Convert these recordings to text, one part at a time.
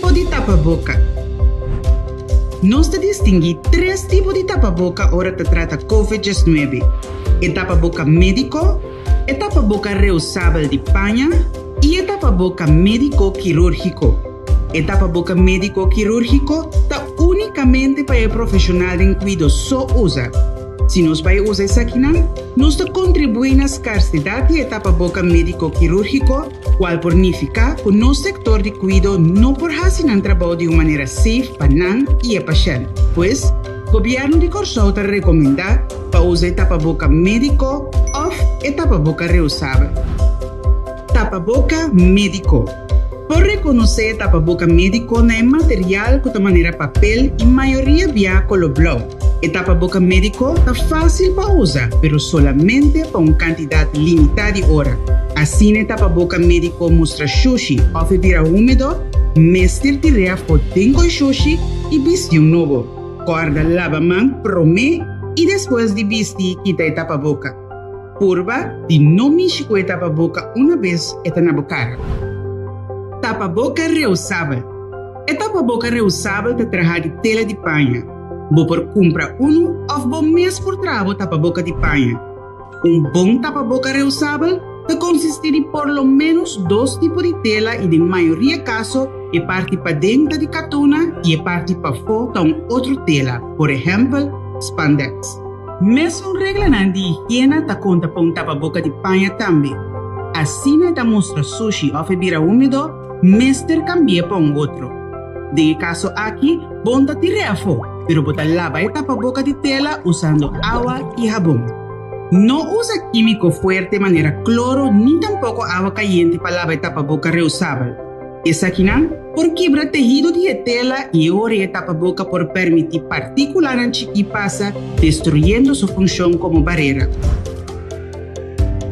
tipos de tapa-boca. Nós distinguimos 3 tipos de tapa-boca ahora que trata COVID-19. El tapa-boca médico, el tapa-boca reusable de paña y el tapa-boca médico quirúrgico. El tapa-boca médico quirúrgico está únicamente para el profesional de cuidado só usa. Si nos vai usar essa aqui, nós contribuímos na escassidade de tapa-boca médico quirúrgico, qual significa que o nosso sector de cuidado não pode fazer um trabalho de uma maneira safe para nós e o paciente. Pois, o governo de Corsol está recomendando para usar tapa-boca médico ou tapa-boca reusável. Tapa-boca médico. Por reconhecer tapa-boca médico não é material de maneira papel e maioria via color blanco. El tapa-boca médico está fácil para usar, pero solamente para una cantidad limitada de horas. Así, el tapa-boca médico mostra sushi o bebida húmedo, mestre tirar fotinho com sushi e vestir um novo. Guarda lava-mão, promê e depois de vestir, quita el tapa-boca. Purva de não mexer com el tapa-boca uma vez está na boca. Tapa-boca reusável. El tapa-boca reusável te traja de tela de panha. Vou por comprar ou vou mesmo por trago tapa-boca de panha. Bom tapa-boca reusável te consiste de por lo menos 2 tipos de tela e, de maioria caso, é parte para dentro de catuna e é parte para fora de outra tela, por exemplo, spandex. Mesmo regra de higiene te conta para tapa-boca de panha também. Assim, te mostra sushi ou bebida úmido, mestre cambia para outro. De caso aqui, bom te tirar fora. Pero botar lava el tapa-boca de tela usando agua y jabón. No usa químico fuerte de manera cloro ni tampoco agua caliente para lavar el tapa-boca reusable. Esa aquí por quebrar tejido de tela y ahora el tapa-boca por permitir partículas en chiqui pasa, destruyendo su función como barrera.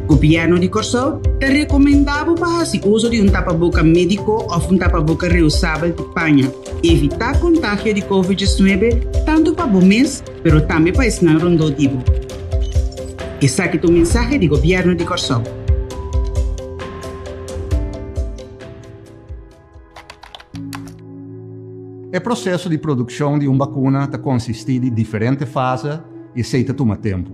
O governo de Corsol te recomendava para o uso de tapa-boca médico ou tapa-boca reusável de panha. Evitar contágio de COVID-19 tanto para o mês, mas também para o rondodivo. Esse aqui é o mensagem do governo de Corsol. O processo de produção de uma vacuna consiste de diferentes fases e aceita toma tempo.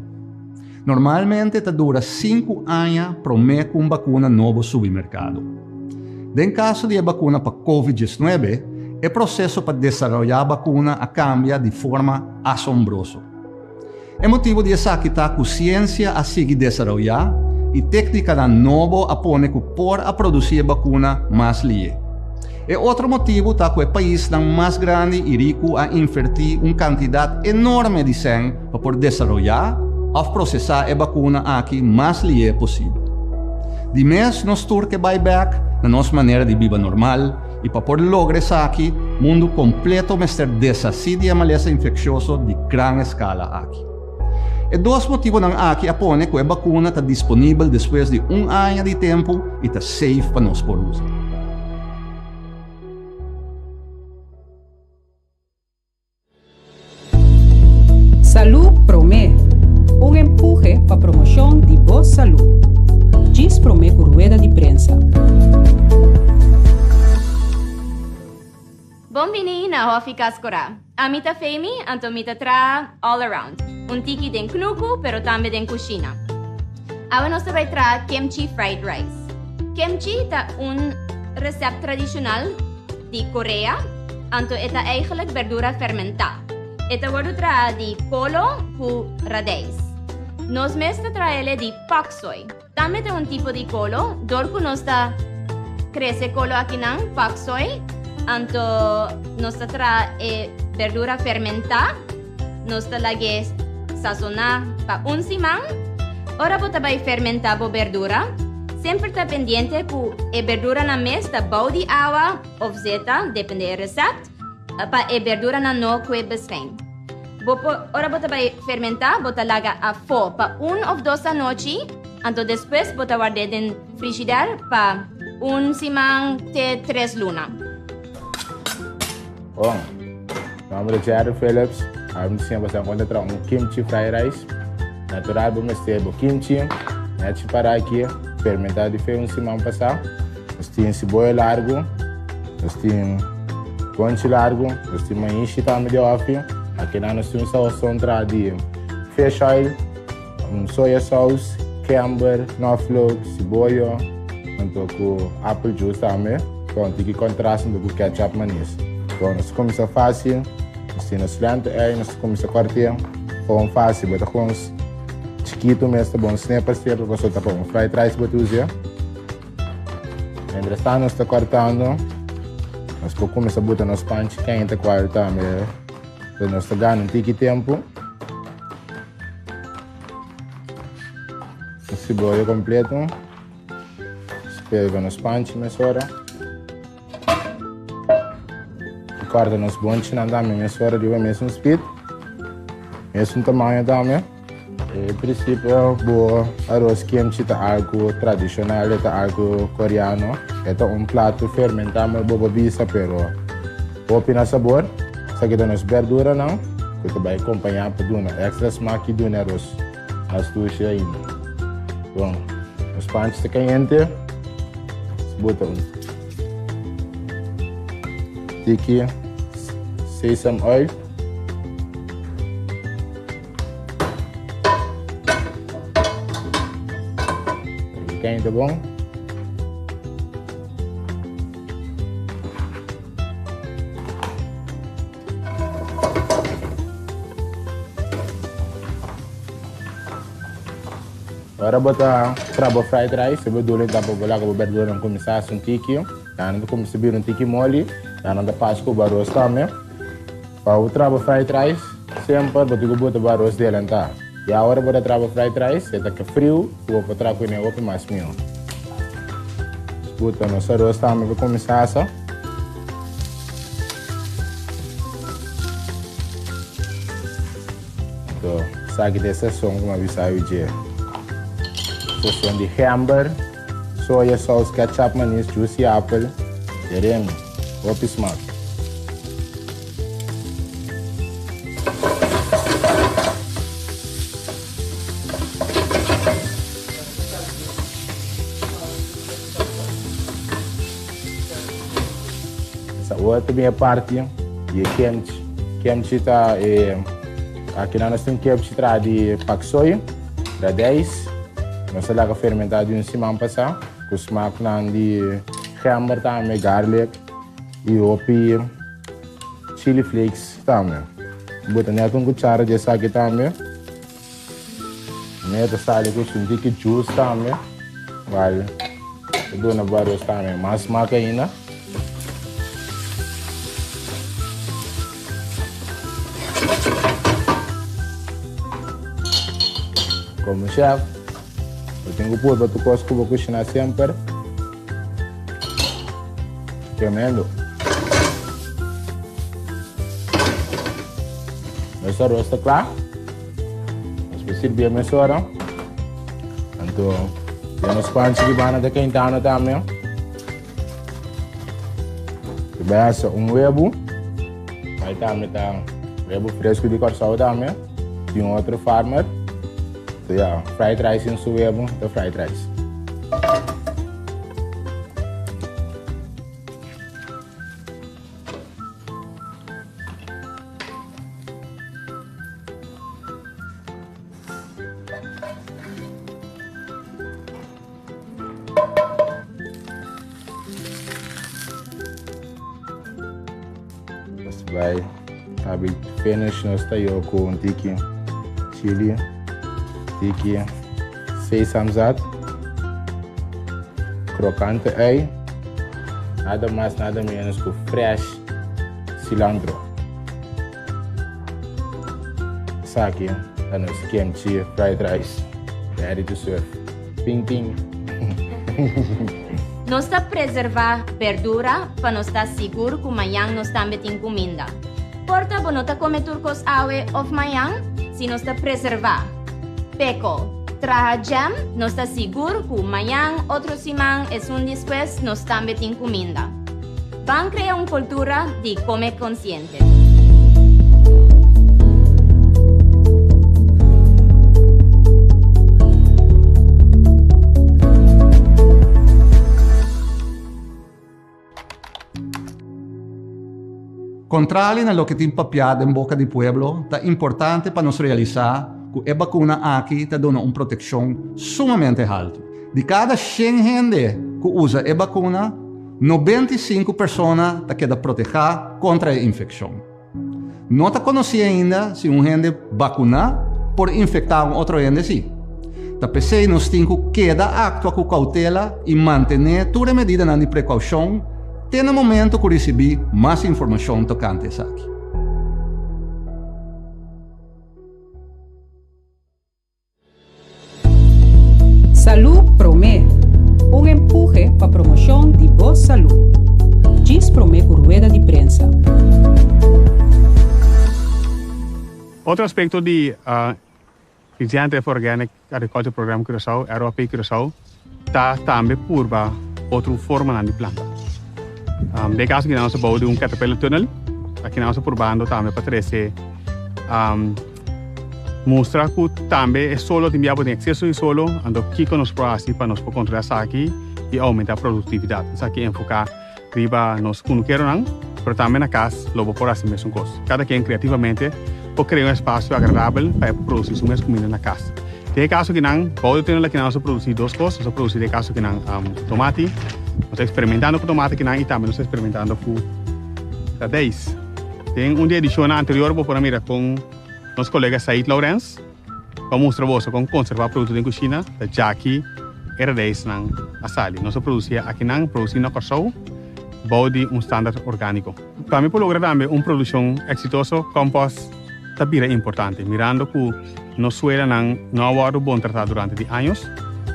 Normalmente dura 5 anos para uma vacuna nova no supermercado. Em caso de vacuna para COVID-19, o processo para desenvolver a vacuna cambia de forma assombrosa. É motivo de essa que a ciência a seguir desenvolver e técnica nova apone que por a produzir vacuna mais lie. E outro motivo é que o país mais grande e rico a invertir uma quantidade enorme de sangue para poder desenvolver ou processar a vacuna aqui mais lié possível. De mês, nós temos que buyback na nossa maneira de viver normal e para poder lograr isso aqui, o mundo completo mestre desacide a maleza infecciosa de grande escala aqui. E 2 motivos aqui apone que a vacuna está disponível depois de 1 ano de tempo e está safe para nós por uso. Salud Promé. Empuje para promoção de boa saúde. Diz Promé por rueda de prensa. Bombini na Hofi Cascora. Amita Femi, antomita tra all around. Tiki den knuku, pero tambe den cucina. Awa nos vai tra kimchi fried rice. Kimchi ta recept tradicional de Corea. Anto eta eigenlijk verdura fermentada. Eta wordt tra di colo cu radijs. Nos mesta traele di pak soy. También de tipo de colo, dorku nos da crece colo aquí nan pak soy. Anto nos da tra verdura fermentada, nos da lage sazona pa simang. Ora bota bai fermentabo verdura. Sempre está pendiente ku verdura na mes da bau di agua of zeta, depende del recept. Pa verdura na no kwe besrein. Ora bota vai fermentar, bota laga a fo pa 1 ou 2 noite, anto depois bota guardar den frigider pa simang te 3 luna. Bom, meu nome é Jared Phillips, a gente sempre se encontra kimchi fried rice, natural bom este kimchi, a gente para aqui fermentar de feio simang passar, nós temos cebola largo, nós temos Ponte largo, nós temos enche também de off. Aqui nós temos salsa de fish oil, soya sauce, camber, knoflook, cebola, então com apple juice também. Então tem que contrastar com ketchup manis. Então nós começamos fácil, nós temos lento aí, nós começamos a cortar, com fácil, bota com uns chiquito mesmo, bom, snapper step, para soltar com fried rice, bota usar. Entretanto nós estamos cortando. Nós começamos a botar nos panches quente quase também. Então nós estamos ganhando um tique tempo. A cebola completa. Pega nos panches nessa hora. E corta nos bonches também nessa hora de mesmo speed. Mesmo tamanho também. Em princípio, o arroz kimchi é algo tradicional, é algo coreano. É prato fermentado, boba bisa, pero opina sabor. Se aqui temos verdura não, que vai acompanhar para dar extra smack do arroz. As duas ainda. Bom, os panches estão quentes. Bota tiki, sesame oil. Quente bom. Agora botar crabo fried rice, se verdura dá para bolar com a verdura não começar a tiki, já não começa a subir um tiki mole, já não dá para com o arroz também. Para o crabo fried rice, sempre botar o arroz dele então. E agora botar crabo fried rice, está que frio, vou botar com ele outro mais mil. Botar nosso arroz também para começar a então, sabe dessa som como avisar o dia. Sessão de hamburger, soya sauce, ketchup, manis, juicy apple, jeremy, open smack. Essa outra minha parte de kimchi. Kimchi está aqui nós temos kimchi de pak soya, da 10. Nós temos fermentado em cima passar, com o smack de hamburger também, garlic e opi chili flakes também. Bota neto cuchara de aqui também. Neto sale com um tique juice também. Vale. Eu dou vários também, mais smack ainda. Como chef, eu tenho que pôr para tu coisa que eu vou cozinhar sempre. Tremendo. Nosso arroz está claro. Nós vamos servir a nossa hora. Então, temos panches que vão até quentando também. E vai ser huevo. Aí também está huevo fresco de corção também. De outro farmer. So yeah, fried rice in huevo, the fried rice. Just by having finished no style com tiki chili. Tiki sesame zat, crocante ei, nada mais nada menos que fresh cilantro. Isso aqui é nosso kimchi fried rice, ready to serve. Ping ping. Nós está preservar verdura para nós estar seguro que amanhã nós também tem comida. Porta para nós comer turcos awe of amanhã, se nós está preservar. Peco, traja jam, nós está seguro que amanhã, outro semana e um depois, nós também tem comida. Vamos criar uma cultura de comer consciente. Contrario a lo que tem papiado em boca do pueblo, é importante para nos realizar que a vacuna aqui está dando uma proteção sumamente alta. De cada 100 gente que usa a vacuna, 95 pessoas quedam protegidas contra a infecção. Não está conhecido ainda se um gente vacuna por infectar outro gente sim. Tapos nós temos que actuar com cautela e manter toda a medida de precaução até no momento que receber mais informação tocante isso aqui. Salud Promé, empuje para a promoção de boa saúde. Diz Promé por rueda de prensa. Outro aspecto de Regenerative Organic Agriculture Program Curaçao, ROP Curaçao, está também por outra forma de planta. De caso que nós bouwden de caterpillar tunnel, aqui nós probando também para trazer mostrar que também é solo de miabo de excesso de solo, ando aqui com os proasi para nós controlar isso aqui e aumentar a produtividade. Isso aqui enfocar riba nós não queremos, mas também na casa logo por assim mesmo coisa. Cada quem criativamente pode criar espaço agradável para produzir sua mesma comida na casa. De caso que não, pode ter que nós produzir duas coisas, nós produzir de caso que não tomate, nós experimentando com tomate que não e também nós experimentando com radeiz. Tem dia edição anterior vou para mirar com nosso colega Said Lawrence para mostrar você como conservar produtos em cozinha da Jackie e radeiz na asali. Nós produzia aqui não produzir na Curaçao, bode standard orgânico. Para mim, por lograr também uma produção exitosa, compost também é importante. Mirando que no suelo não há sido bom tratado durante anos,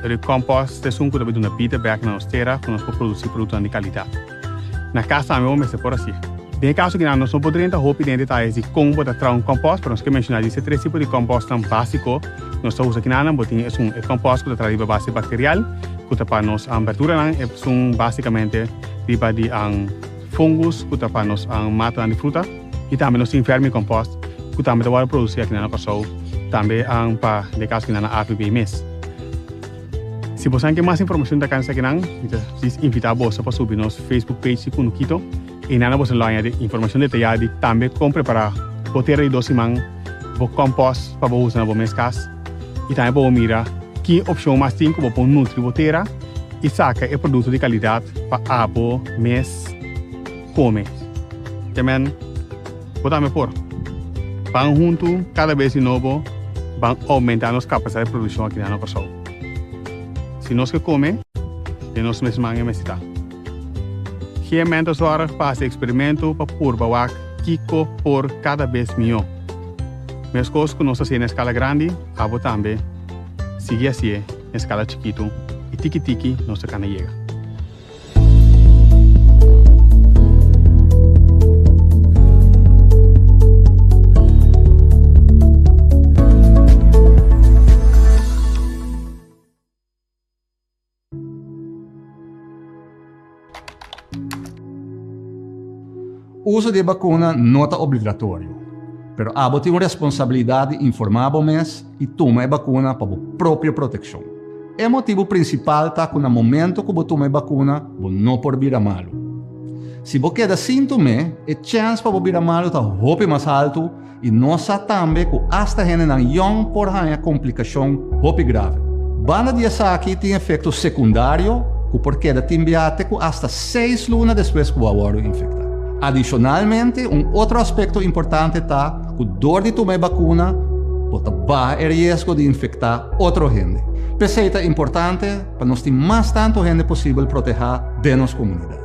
o compost é um que deve dar pita back na nossa terra para nós produzir produtos de qualidade. Na casa também vamos por assim. De caso que nós não podemos roupa em detalhes de como botar um compost, para nós que mencionar esses três tipos de compost básico, nós usamos aqui na botinha é compost que traz base bacterial, que para nós a abertura é basicamente riba de fungus, que para nós mata de fruta, e também nós enferme compost, que também vai produzir aqui na Curaçao, também para de caso que nós APB mês. Se você quer mais informação da cansa que nós, invita você para subir nosso Facebook page com o Quito, e nós vamos lá de informação detalhada também como preparar boteira de doce man, o compost para usar na minha casa, e também vamos mirar que opção mais tem como para nutrir boteira e saca é produto de qualidade para abo mês come. Também podemos por vão junto cada vez de novo vão aumentar nossa capacidade de produção aqui na Curaçao. Se nós que come, nós mesmos necessitamos. Realmente agora faz experimento para provar Kiko por cada vez melhor. Mas coisas que nós fazemos na escala grande, abo também sigue assim na escala chiquito e tiki-tiki nós can chegar. O uso de vacuna não é obrigatório, mas abo tem uma responsabilidade de informar vocês e tomar a vacuna para a própria proteção. O motivo principal está que no momento que você toma a vacuna, você não pode vir a malo. Se você queda sintoma, a chance para você vir a malo está muito mais alto e nós também que hasta gente não por uma complicação muito grave. Banda de aqui tem efeito secundário que por queda timbiate que hasta 6 lunas depois que o agora infectado. Adicionalmente, outro aspecto importante está que dor de tomar vacuna pode baixar o risco de infectar outra gente. Isso é importante para nós ter mais tanto gente possível proteger de nossa comunidade.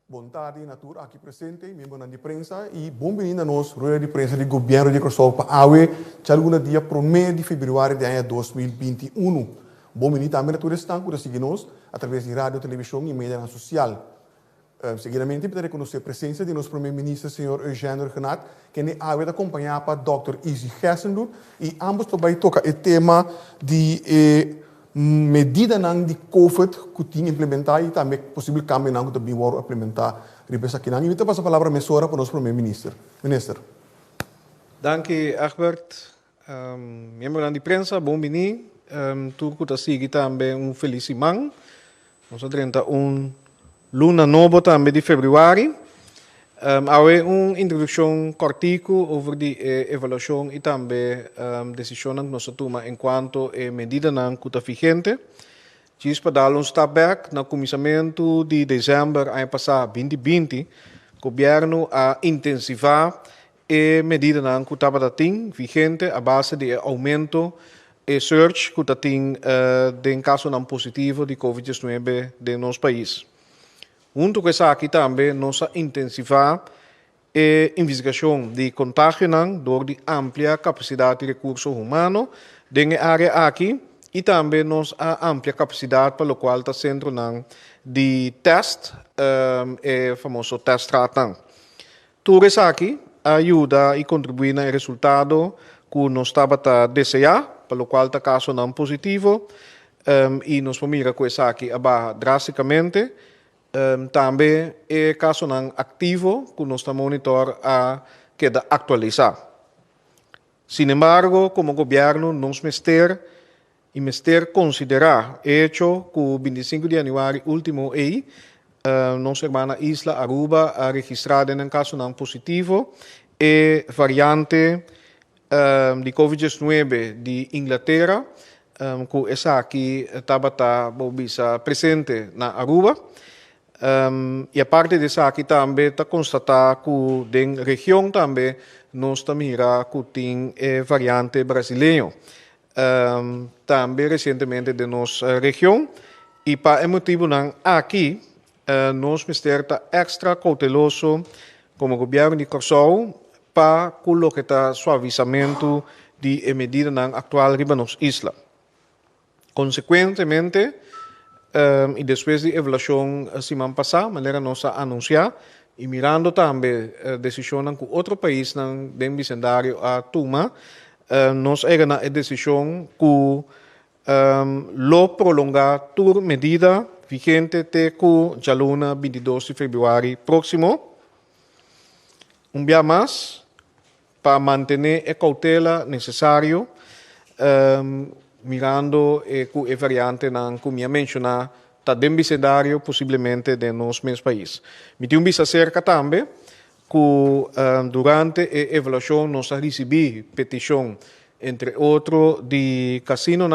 Boa tarde, Natura, aqui presente, membro da imprensa e bem-vindo a nós, rueda de imprensa do governo de Curaçao para AUE, algum dia 1 de fevereiro de ano 2021. Bem-vindo também a todos que estão seguindo através de rádio, televisão e mídia social. Seguidamente, para reconhecer a presença de nosso primeiro-ministro, senhor Eugênio Renat, que é acompanhado por Dr. Izzy Gessendoet, e ambos também tocam o tema de medida de COVID que tem implementar e também possível cambio que também vai implementar. Ribesa aqui, e eu passo a palavra para o nosso primeiro-ministro. Minister. Danke, Egbert. Membro da imprensa, bom dia. Tudo que sigue também feliz semana. Nós 31 luna nova também de fevereiro. Há uma introdução cortico over a avaliação e também decisão que nós tomamos enquanto a medida que está vigente. Diz para dar step back no começamento de dezembro ano passado 2020, o governo a intensivar a medida que estava vigente a base de aumento e surge que tem de caso positivo de COVID-19 de nosso país. Junto com isso aqui também nós intensivar a investigação de contágio door de ampla capacidade de recursos humanos na área aqui e também nós a ampla capacidade para o qual está centro de teste, o famoso test tratan. Tudo isso aqui ajuda e contribui no resultado que nós estava a desejar, para o qual está caso não positivo, e nós mira com isso aqui abaixo drasticamente. Também é caso não ativo que nós estamos monitor a queda atualizar. Sin embargo, como governo, nós mester considerar hecho que o 25 de janeiro último nossa irmã Isla Aruba a registrado em caso não positivo e variante de COVID-19 de Inglaterra, que essa aqui estava presente na Aruba. E a parte disso aqui também está constatado que na região também nós mira que tem variante brasileiro. Também recentemente de nossa região e para o motivo aqui nós estamos extra cauteloso como governo de Curaçao para colocar suavizamento de medida atual riba nos isla. Consequentemente, e depois de avaliação semana passada, maneira nós anunciar e mirando também a decisão que outro país no vecindário a toma, nós chegamos a decisão que lo prolongar toda medida vigente até que já luna 22 de fevereiro próximo. Dia mais para manter a cautela necessária, mirando que a variante que eu mencionei está dentro do cenário possivelmente de nosso mesmo país. Me tem vista cerca também que durante a avaliação nós recebemos petição, entre outros, de casino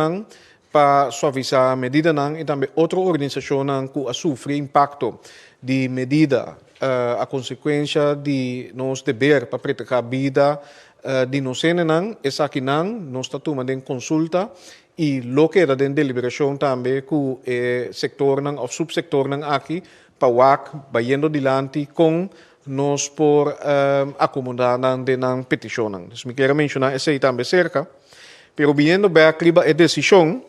para suavizar a medida e também outra organização que sofre impacto de medida a consequência de nós dever para proteger a vida de nós essa aqui nós está tomando em consulta e lo que era de deliberação também que o sector ou subsector aqui para vai indo adiante com nós por acomodar na petição. Então, me quero mencionar essa aí também cerca, pero viendo bem a decisão,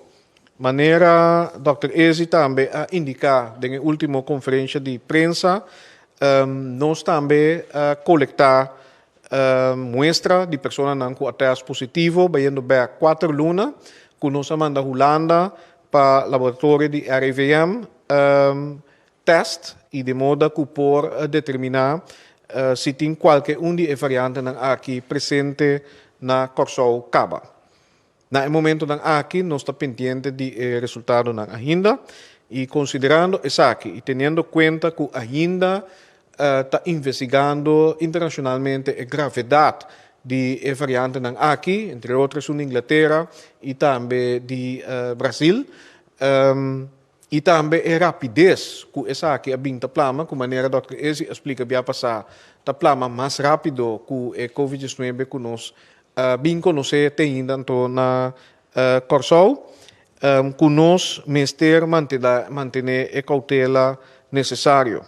maneira Dr. Ezi também a indicar na última conferência de prensa, nós também coletar muestra de pessoas com teste positivo, viendo bem 4 lunas, que nós manda Holanda para laboratório de RIVM test e de modo que por determinar se tem qualquer de variante aqui presente na Curaçao Caba. No momento aqui nós está pendiente de resultado na agenda e considerando isso aqui e tendo conta que a agenda está investigando internacionalmente a gravidade de variante aqui, entre outras na Inglaterra e também de Brasil, e também a rapidez que essa aqui é bem plama, com maneira que o Dr. Ezi explica bem passar, tá plama mais rápido que a COVID-19 que nós bem conhecer ainda na Curaçao, que nós manter a cautela necessário.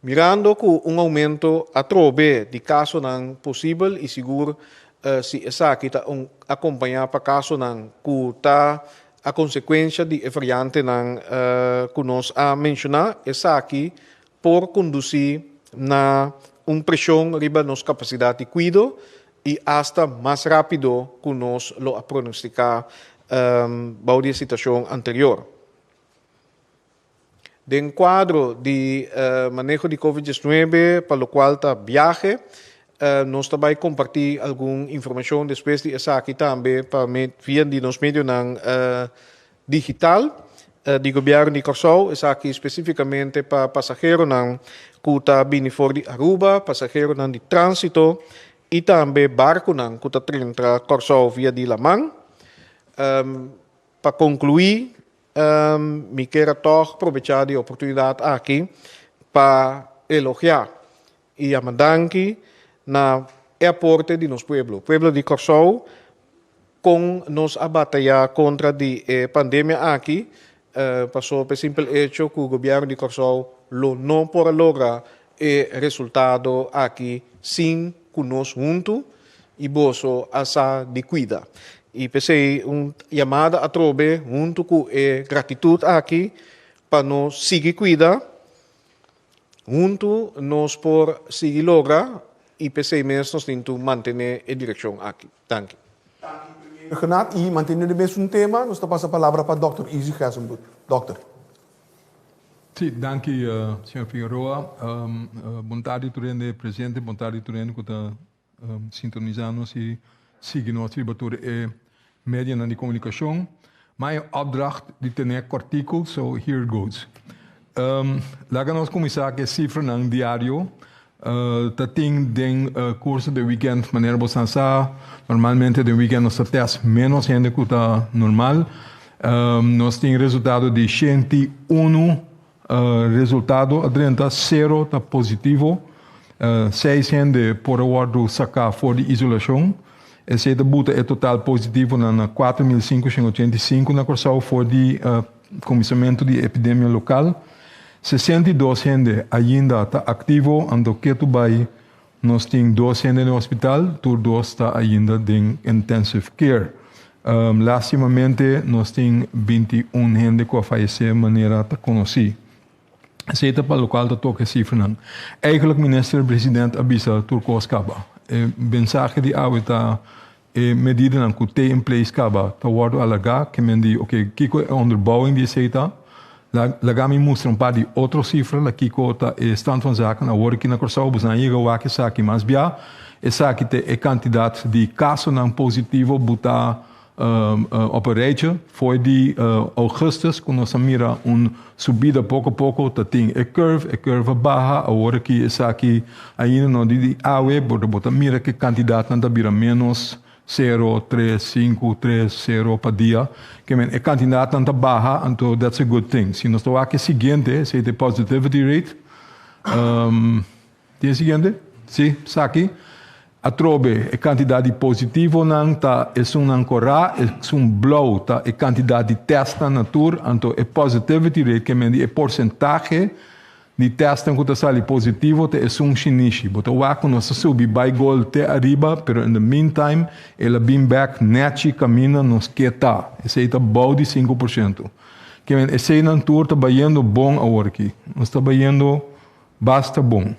Mirando que aumento a trove de casos possível e seguro se essa aqui está acompanhar para casos que está a consequência de variante que nós a mencionar, essa aqui por conduzir na pressão riba nos capacidade de cuido e hasta mais rápido que nós lo pronosticar a situação anterior. Dentro do quadro de manejo de COVID-19, para o qual está viaje, nós também compartilhar alguma informação depois de essa aqui também para via de nos meios digital do governo de Curaçao, essa aqui especificamente para passageiros que está vindo fora de Aruba, passageiros de trânsito e também barco que está entrando Curaçao via de Lamang. Para concluir, me quero toch aproveitar a oportunidade aqui para elogiar e a mandanki na aporte de nosso pueblo de Curaçao, com nos a batalhar contra a pandemia aqui, passou por simples hecho que o governo de Curaçao não pode lograr o resultado aqui sem que nós juntos e bolso essa de cuida. E pensei chamada a trobe junto com a gratidão aqui para nós seguir cuidar, junto nós por seguir lograr e pensei mesmo nós temos que manter a direção aqui. Dank u. Renato, e mantendo o mesmo tema, nós passamos a palavra para o Dr. Izzy Gessenbloed. Doctor. Sim, danke, Sr. Figueroa. Boa tarde, presidente. Boa tarde, que está sintonizando e seguindo nossa tribatura e média de comunicação. Mijn opdracht die ten artikel, so here it goes. Laten we começar com a cifra no diário. Tem curso de weekend, maneira bosança. Normalmente de weekend nós temos menos gente que está normal. Nós temos resultado de 101 resultado, adrenta 0 está positivo. 6 gente por ordem sacar fora de isolação. Esse é total positivo na 4.585 na Curaçao for de começamento de epidemia local. 62 gente ainda está ativo, ando que tu vai, nós temos 2 gente no hospital, tu 2 está ainda em intensive care. Lastimamente, nós temos 21 gente que faleceu de maneira que conheci. Esse é para o qual está toca cifra não. Eigenlijk, minister-presidente avisa Turco Escaba. Mensagem de água medida que tem em place acaba te worden alargado, que me diz, ok, Kiko é onderbouwing die aceita, lagami mostra par de outra cifra, la Kiko tá stand van zaken, na hora que na Curaçao, bus na iga wake saki mas bia, essa que te quantidade de casos não positivo buta operate foi de augustus, quando nós mira subida pouco a pouco, tem a curva baixa, a hora que essa aqui ainda não de awe, bota mira que quantidade não vira menos 0, 3, 5, 3, 0 para dia, que a quantidade não baixa, então that's a good thing. Se nós estamos aqui seguinte, se the positivity rate, tem seguinte, sim, aqui. A trobe a quantidade positiva não tá é um corá é blow tá a quantidade de teste na natura então a positivity rate que é porcentagem de teste que está positivo é chinichi but o que nós subi by goal te arriba pero in the meantime ela been back neti camina nos que tá esse tá bom de 5% que esse na natura tá baiando bom agora aqui nós está baiando basta bom.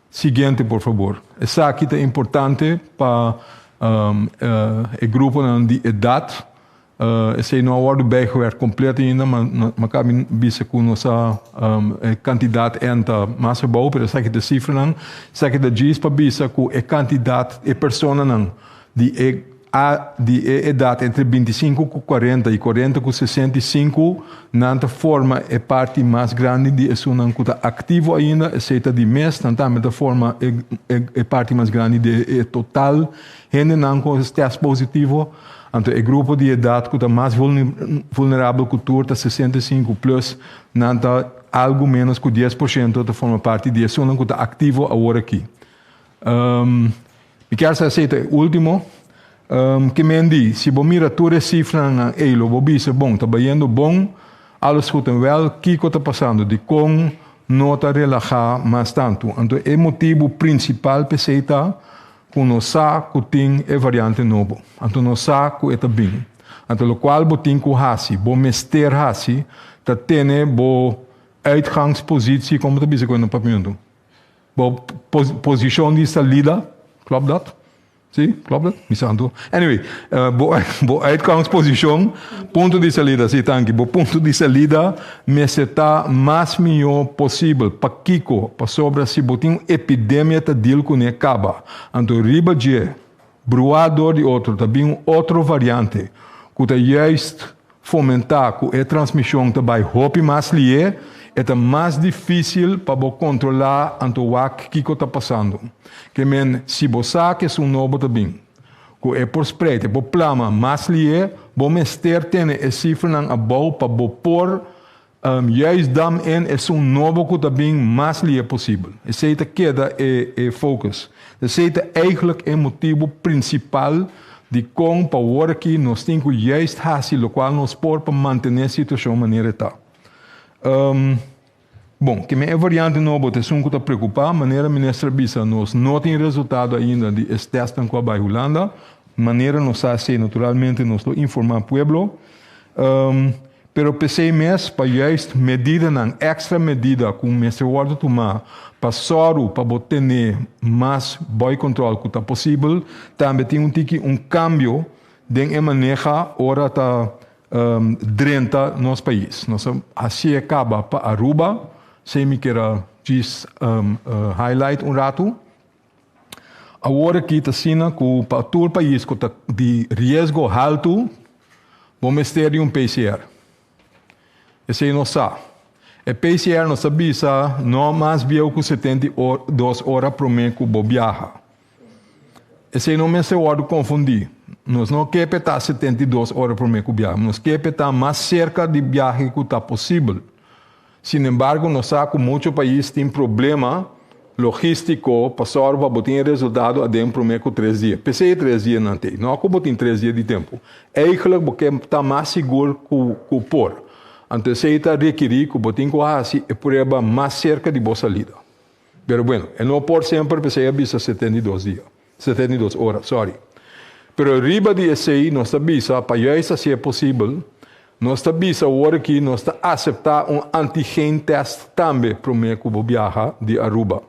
Seguinte, por favor. Essa aqui é importante para o grupo de idade. Esse não é o bijgewerkt completo ainda, mas cabe bisa com nossa quantidade ainda mais boa, mas essa aqui é a cifra não. Essa aqui é a diz para bisa com a quantidade de pessoas não de idade entre 25 e 40 e 40 com 65 não forma a parte mais grande de isso não está ativo ainda aceita de mês não da forma a parte mais grande de total gente não com teste positivo então o grupo de idade que está mais vulnerável que turta 65 plus não está algo menos que 10% da forma parte de isso não está ativo agora aqui me quero aceitar último que me diz, se você mira toda a cifra na EILO, você diz, bom, está bem bom, alles goed en wel, o que está passando? De com não está relaxar mais tanto. Então, o motivo principal para você está que nós sabemos que tem a variante nova. Então, nós sabemos que está bem. Então, o qual você tem que fazer, você mester fazer, está tendo uitgangspositie, como te bizen kunnen papiamento. Posição de saída, klopt dat? Sim, klopt dat? Misanto. Anyway, uitgangsposição, ponto de saída, sim, tanque. Ponto de saída, me está mais melhor possível para Kiko, para sobre se botar epidemia tá deal com ne acaba. Então, riba de bruador de outro, também outro variante, que tá juist fomentar que a transmissão também hope mais lie, é mais difícil para controlar o que está passando. Que men, se você que é um novo também, que é por spread, é por plama, mais lie, vamos ter a cifra na abou para pôr juist dam é um novo que também mais lie possível. Esse queda é focus. Esse eigenlijk o motivo principal de como para agora que nós temos que juist fazer o qual nós pôr para manter a situação de maneira está. Bom, que é variante novo, é um que está preocupado, maneira ministra Bisa, nós não tem resultado ainda de testes com a Holanda, maneira nós assim, naturalmente, nós informar o pueblo, pero pensei mesmo para juist medida, extra medida, com o mestre Ward tomar, para soro, para botar mais boy control que está possível, também tem um cambio de maneira ora está dentro nosso país. Nós assim acaba para Aruba, se me queira highlight rato. Agora que está sendo que para todo o país que está de risco alto, vamos ter PCR. Esse não sabe. A PCR não sabe se não mais viu que 72 horas por mês que vou viajar. Esse não me se pode confundir. Nós não queremos estar 72 horas por mês que viajar. Nós queremos estar mais cerca de viagem que está possível. Sin embargo, nós sabemos que muitos países têm problema logístico para botar resultado a dentro por 3 dias. Pensei 3 dias não tem. Não é que botar 3 dias de tempo. Eigenlijk porque está mais seguro que o por. Então, se está requerir que botem com a prueba mais cerca de boa salida. Pero bueno, não por sempre pensei avisa 72 dias. 72 horas, sorry. Pero arriba de esse, nós avisa, para isso se é possível, nós avisa agora que nós aceitar antigen test também para o meio que viaja de Aruba.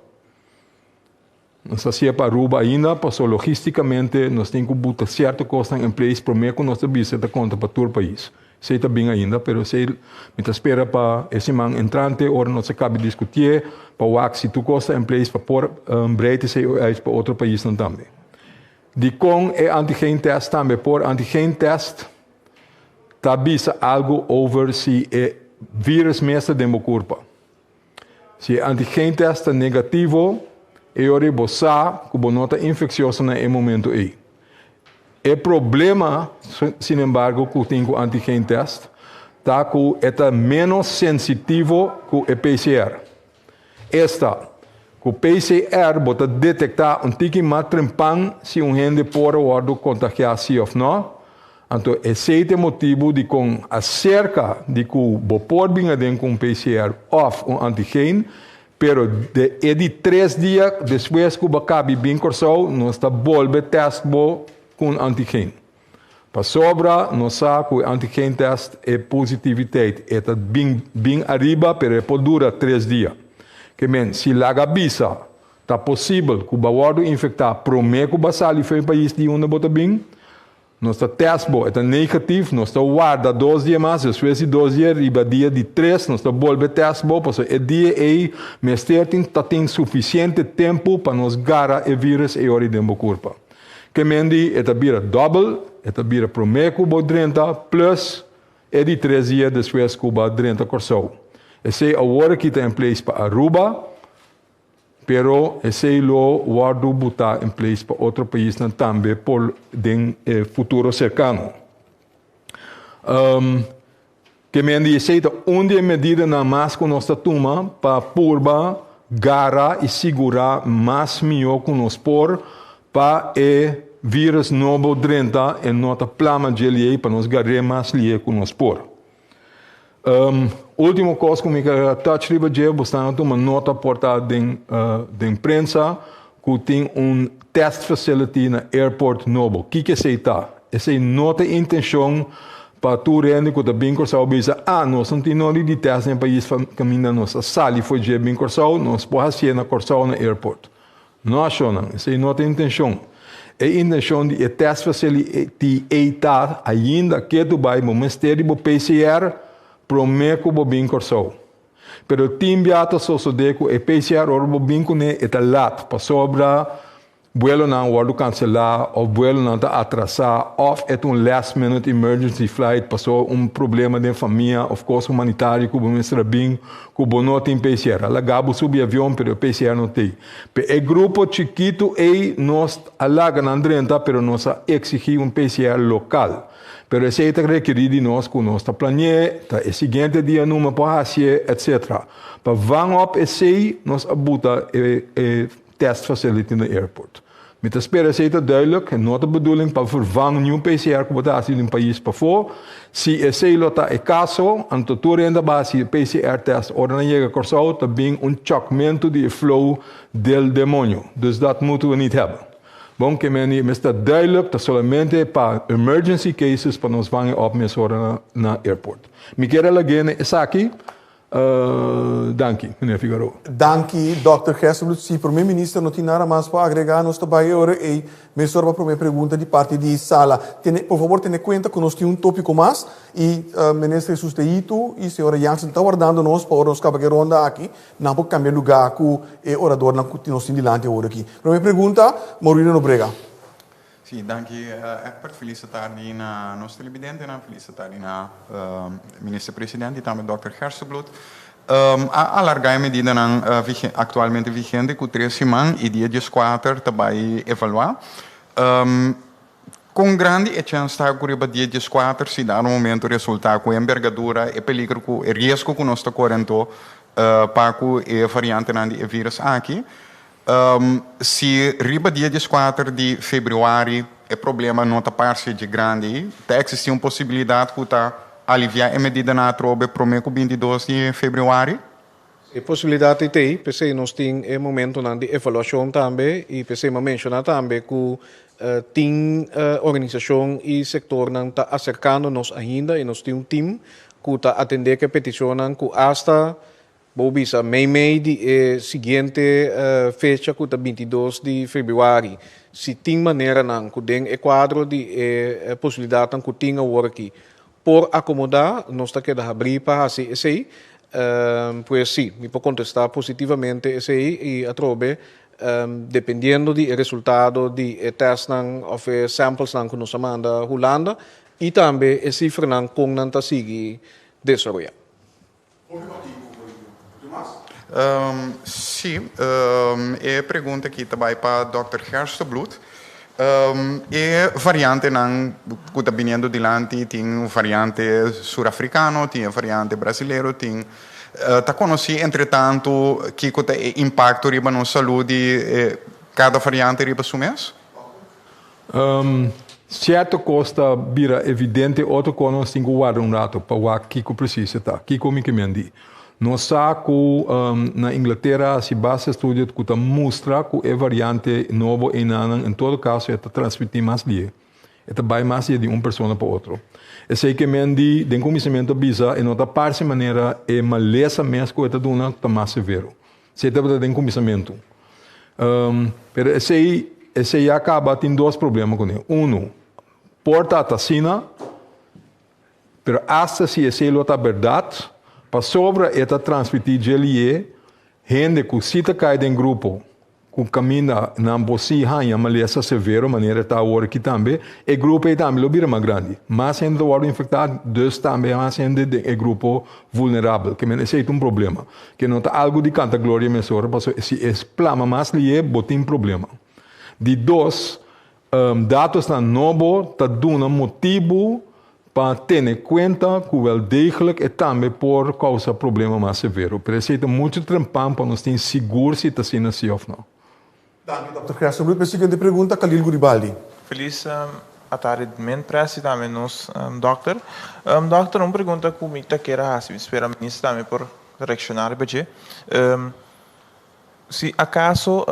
Nós se para Aruba ainda, passou logisticamente, nós temos que botar certo custo em place para o meio que nós avisa da conta para todo o país. Sei está bem ainda, mas sei, me espera para esse man entrante, ora nós acaba de discutir, para o se tu custa em place para pôr breite se para outro país também. De com é antigen test também, por antigen test, está avisa algo over se é vírus mesmo de uma curva. Se antigen test é negativo, é hora de você que você nota infecciosa no momento aí. O problema, sin embargo, que tem com o antigen test, está que é menos sensitivo que o PCR. Esta, que o PCR pode detectar tique mais trempang se gente pode ser contagiado ou não. Então, esse é o motivo de com acerca de que o pode vir com o PCR off o antigen, pero de 3 dias depois que o acabe bem cursado, nós está volve test com antigen. Para sobra, nós sabemos que o antigen test é positividade. É bem arriba, mas pode durar 3 dias. Que men, se laga bisa, está possível que o bawado infectar prometo que basali foi país de onde bota bem, nós está teste é negativo, nós está guarda 2 dias mais, depois de 2 dias, riba dia de 3, nós está volve teste porque o dia aí, mas tem suficiente tempo para nos gara o vírus e ori dentro do corpo. Que mendi é vira double, é vira prometo que 30 plus é de 3 dias depois que o 30 cursou. Esse é o que está em place para Aruba, pero esse lo guardo botar em place para outro país também por den futuro cercano. Que me dice onde medida na mais que nós toma para purba gara e segurar mais melhor que nós por para vírus novo 30 em nota plama de ele para nós garrer mais lie que nós por. Último coisa que me quero touch riba de bastante uma nota portada de imprensa que tem test facility na airport novo. O que é isso? Essa nota intenção para tu rende que o bem corsal bisa nós não temos de teste no país caminha nossa sali foi de bem corsal nós podemos ser na corsal no airport nós não isso não tem intenção a intenção de teste facility eitar ainda que tu vai no ministério do PCR promete que o bem corsal pero o time biata só de que o PCR o bem com é lat para sobra vuelo não vai cancelar ou vuelo não está atrasar ou é last minute emergency flight passou problema de família of course humanitário que o ministro bem que o não tem PCR ela gabo subir avião pero o PCR não tem é grupo chiquito e nós alaga na andrenta pero nós exigir PCR local pero esse é requerido de nós que nós está planeando é seguinte dia numa porracia etc para vão op esse nós abuta test facility no airport. Met de spelen is het duidelijk, en not de bedoeling, para vervangen nieuw PCR que botar assim no país para fora. Se esse lota é caso, a tutura ainda base PCR test, ora não chega corsal, também chocamento de flow del demônio. Dus dat moeten we niet hebben. Bom, que men está duidelijk, dat solamente para emergency cases para nos vangen op met ora na airport. Me quero again, is aqui. Dank meneer Figueroa. Dank Dr. Gerstenbloed. Se o primeiro-ministro não tem nada mais para agregar, nós trabalhamos agora e me sorba para a minha pergunta de parte de sala. Por favor, tenha conta que nós temos tópico mais e o ministro Jesus Teito e a senhora Jansen está aguardando nós para nós acabar a ronda aqui. Não pode cambiar lugar com o orador que nós temos delante agora aqui. Primeira pergunta, Maurílio Nobrega. Sì, per felicitare na nostra televidente, felicitare na ministro presidente, também Dr. Gerstenbloed. A larga medida atualmente vigente, com 3 semanas e dia 4 também evaluar. Com grande chance está a dia 4 se dá momento resultado com envergadura e peligro com risco que nós está correndo para a variante do vírus aqui. Se riba dia 4 de fevereiro o problema não está parte de grande, existe uma possibilidade de aliviar a medida na trobe para o 22 de fevereiro? A possibilidade tem, porque nós temos um momento de avaliação também, e porque me mencionar também que tem organização e setor que está acercando-nos ainda, e nós temos um time que está atendendo a petição que hasta Bobisa, mei de seguinte fecha que é 22 de fevereiro. Se tem maneira não, que tem quadro de possibilidade que tenha agora aqui. Por acomodar, nós está querendo abrir para esse aí. Pois sim, me pode contestar positivamente esse aí e a trobe, dependendo do resultado de teste ou samples que nós manda a Holanda e também a cifra que nós está seguir desenvolver. Sim, a pergunta aqui também para Dr. Gerstenbloed. Variante que está vindo delante, tem variante sul-africano, tem variante brasileiro, tem está conhecido, entretanto, que tem impacto riba na saúde cada variante riba sumês? Certo costa vira evidente, outro cono tem que guardar rato para o que precisa tá, que me mendi. Nós sabemos na Inglaterra se base estudo que mostra que a variante nova em todo caso está transmitir mais livre. Está vai mais de uma pessoa para outra. É sei que mendi den conhecimento bisa em outra parte maneira é maleza mesmo que está dando está mais severo. Se está den conhecimento. Pero esse acaba tem dois problemas com ele. Porta a vacina, pero hasta se esse é verdade. Para sobra esta transmitir GLE, gente que cita cai em grupo, que caminha na bolsa hanha, maleza severo, maneira está agora aqui também, e grupo é também o mais grande. Mas gente do infectado, dus também mais gente é grupo vulnerável, que esse é problema. Que não está algo de canta glória mesora, porque se explama mais ali, botem problema. De dois, dados na novo, está dando motivo para ter em conta que o degelijk é também por causa de problema mais severo. Precisa muito trampar para nós ter seguro se está sendo assim ou não. Dank Dr. Gerstenbloed. A seguinte pergunta, Khalil Guribaldi. Feliz atardimento para si também nos, doctor. Doctor, uma pergunta que me queira fazer, espero a ministra também por reaccionar, se acaso,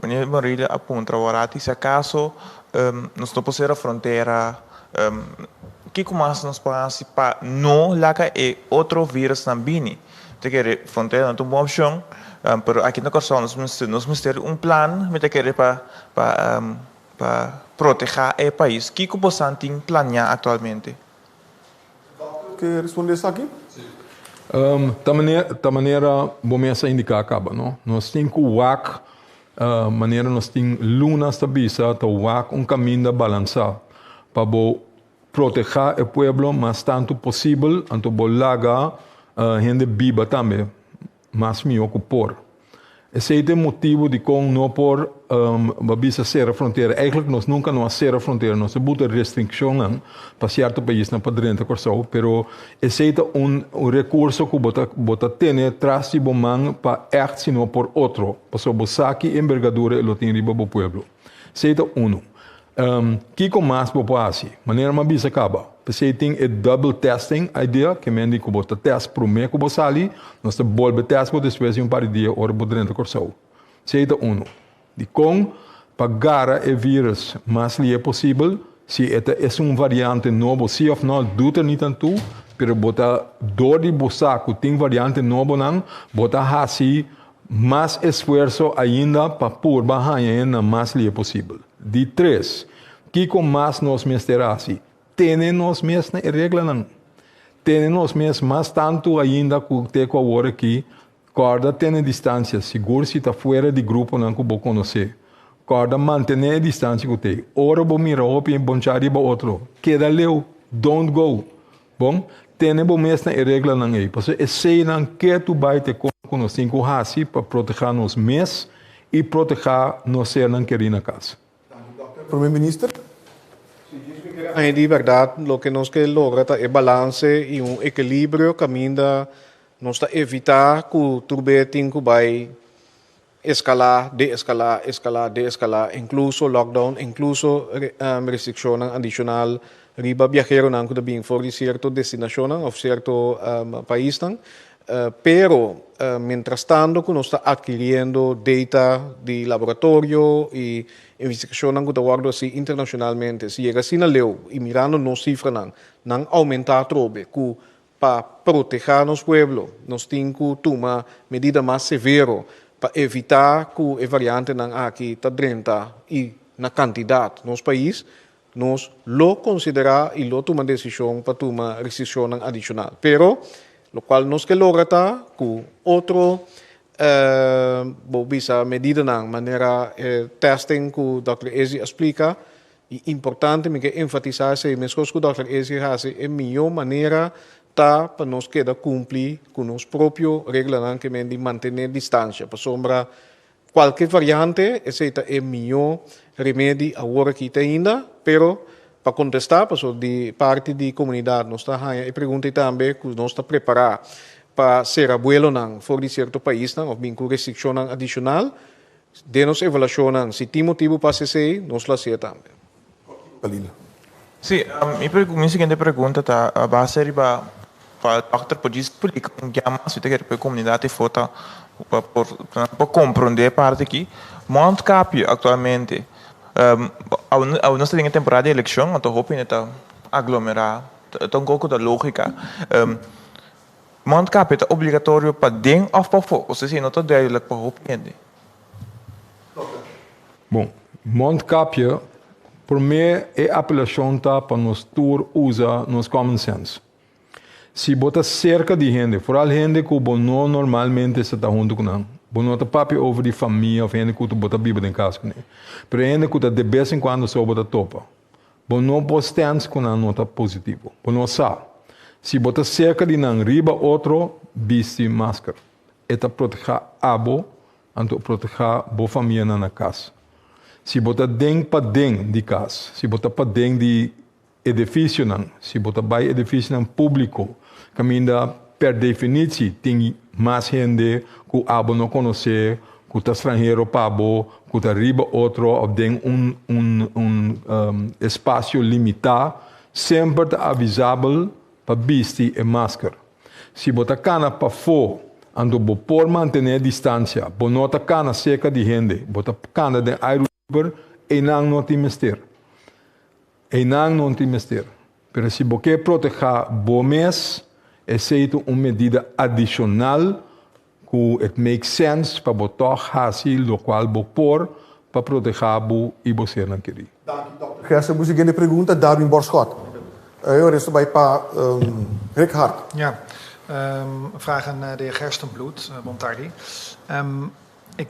menina Marília aponta agora, se acaso nós não podemos a fronteira que mais nos passa para não laca e outro vírus também. Te quer fronteira não tem uma opção, pero aqui na Corsão nós vamos ter plan, me te quer para proteger o país. Que você tem planeado atualmente? Quer responder isso aqui? Da maneira, vamos indicar acaba, não? Nós temos que WAC, maneira nós temos lunas da bisa, to WAC caminho de balançar para proteger o povo mais tanto possível, anto bolaga gente viva também, mais melhor que por. Esse é o motivo de como não por bisa ser a fronteira. Eigenlijk nós nunca não ser a fronteira, nós botar restrição para certo país na padrenta corso, pero esse é recurso que bota tem atrás de bomang para echt sino por outro, para so bosaki envergadura e lo tem riba bo pueblo. Esse é que com mais bo assim, maneira uma bisa acaba. Você tem a double testing idea, que mendi que bota test pro me que bosali, nós te bolbe test por depois de par de dia ora bodrenta corso. Esse é de com pagar o vírus mais li é possível, se é variante novo, se ou não, duta niet aan toe, pero bota door die bosaco tem variante novo não, bota hasi mais esforço ainda para pôr barranha na mais li é possível. De 3, que com mais nós mesterasi, temos mesmo regra não. Temos mesmo mais tanto ainda que te com agora aqui, corda tem distância, seguro se está fora de grupo não que vou conhecer. Corda manter a distância que tem. Ora vou mirar e bonchar para outro. Queda leu, don't go. Bom, temos mesmo regra não aí. Porque esse não que tu vai ter com nós cinco hasi para proteger nos mes e proteger nos ser não querer na casa. Primeiro-ministro. Aí, de verdade, o que nós queremos lograr é balance e equilíbrio caminho nós está evitar que o turbulento vai escalar, incluso lockdown, incluso restrição adicional, riba viajero não que bem for de certo destinação ou certo país não, pero mientras tanto que nós está adquirindo data de laboratório e investigação não que está guardando assim internacionalmente, se chega assim na leu e mirando nos cifras não aumentar trobe que para proteger nosso pueblo, nós temos que tomar medida mais severa para evitar que a variante não aqui está dentro e na quantidade no nosso país, nós lo considerar e lo tomar decisão para tomar restrição adicional. Pero, lo qual nós que lograr que outro bisa medida na maneira testing que o Dr. Ezi explica, e importante me que enfatizar se mesmo que o Dr. Ezi faz é a melhor maneira para nós queda cumprir com nosso próprio regulamento de manter distância. Para sombra qualquer variante, esse é o melhor remédio agora que tem ainda, pero para contestar, de parte da comunidade, nós está e pergunta também que nós está preparado para ser abuelo não for de certo país não, ou bem com restrição adicional, de nos avaliação não, se tem motivo para ser, nós lá ser também. Sim, minha seguinte pergunta está a base de para o doctor pode explicar um que mais você quer para a comunidade foto para compreender a parte aqui. Mount Capio atualmente a nós temos temporada de eleição, então hope está aglomerar, então pouco da lógica. Mount Capio é obrigatório para dentro ou para fora, ou seja, não está duidelijk para hope. Bom, Mount Capio por mim é a apelação para nós tour usa nos common sense. Se bota cerca de gente, for gente que não normalmente está junto com nós, não está papi over de família, ou gente que bota bíblia em casa com ele. Mas gente que está de vez em quando só bota topa. Não postens com nós não está positivo. Não sabe. Se bota cerca de nós, riba outro, viste máscara. É para proteger abo, para proteger boa família na casa. Se bota dentro para dentro de casa, se bota para dentro de edifício não, se bota para edifício não público, caminha per definição tem mais gente que o abo não conhece, que está estrangeiro para abo, que está riba outro, ou tem espaço limitado, sempre está avisável para vestir a máscara. Se bota cana para fora, ando por manter distância, bonota cana seca de gente, bota cana de aero e não tem mister. E não tem mister. Pero si você proteger bomes, é feito uma medida adicional que it makes sense para botar hasil lo qual bo por para proteger bo e você não querer. Gersen, moest ik in de pregunta Darwin Borschot. Eu resto bij pa Rick Hart. Ja, een vraag aan de heer Gerstenbloed, Bontardi.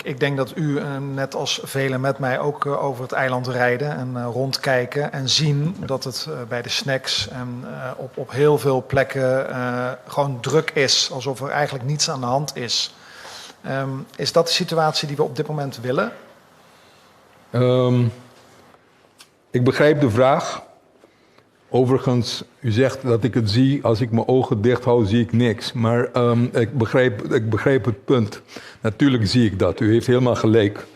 Ik denk dat u, net als velen met mij, ook over het eiland rijden en rondkijken en zien dat het bij de snacks en op heel veel plekken gewoon druk is, alsof er eigenlijk niets aan de hand is. Is dat de situatie die we op dit moment willen? Ik begrijp de vraag. Overigens, u zegt dat ik het zie. Als ik mijn ogen dicht hou, zie ik niks. Maar ik begrijp het punt. Natuurlijk zie ik dat. U heeft helemaal gelijk.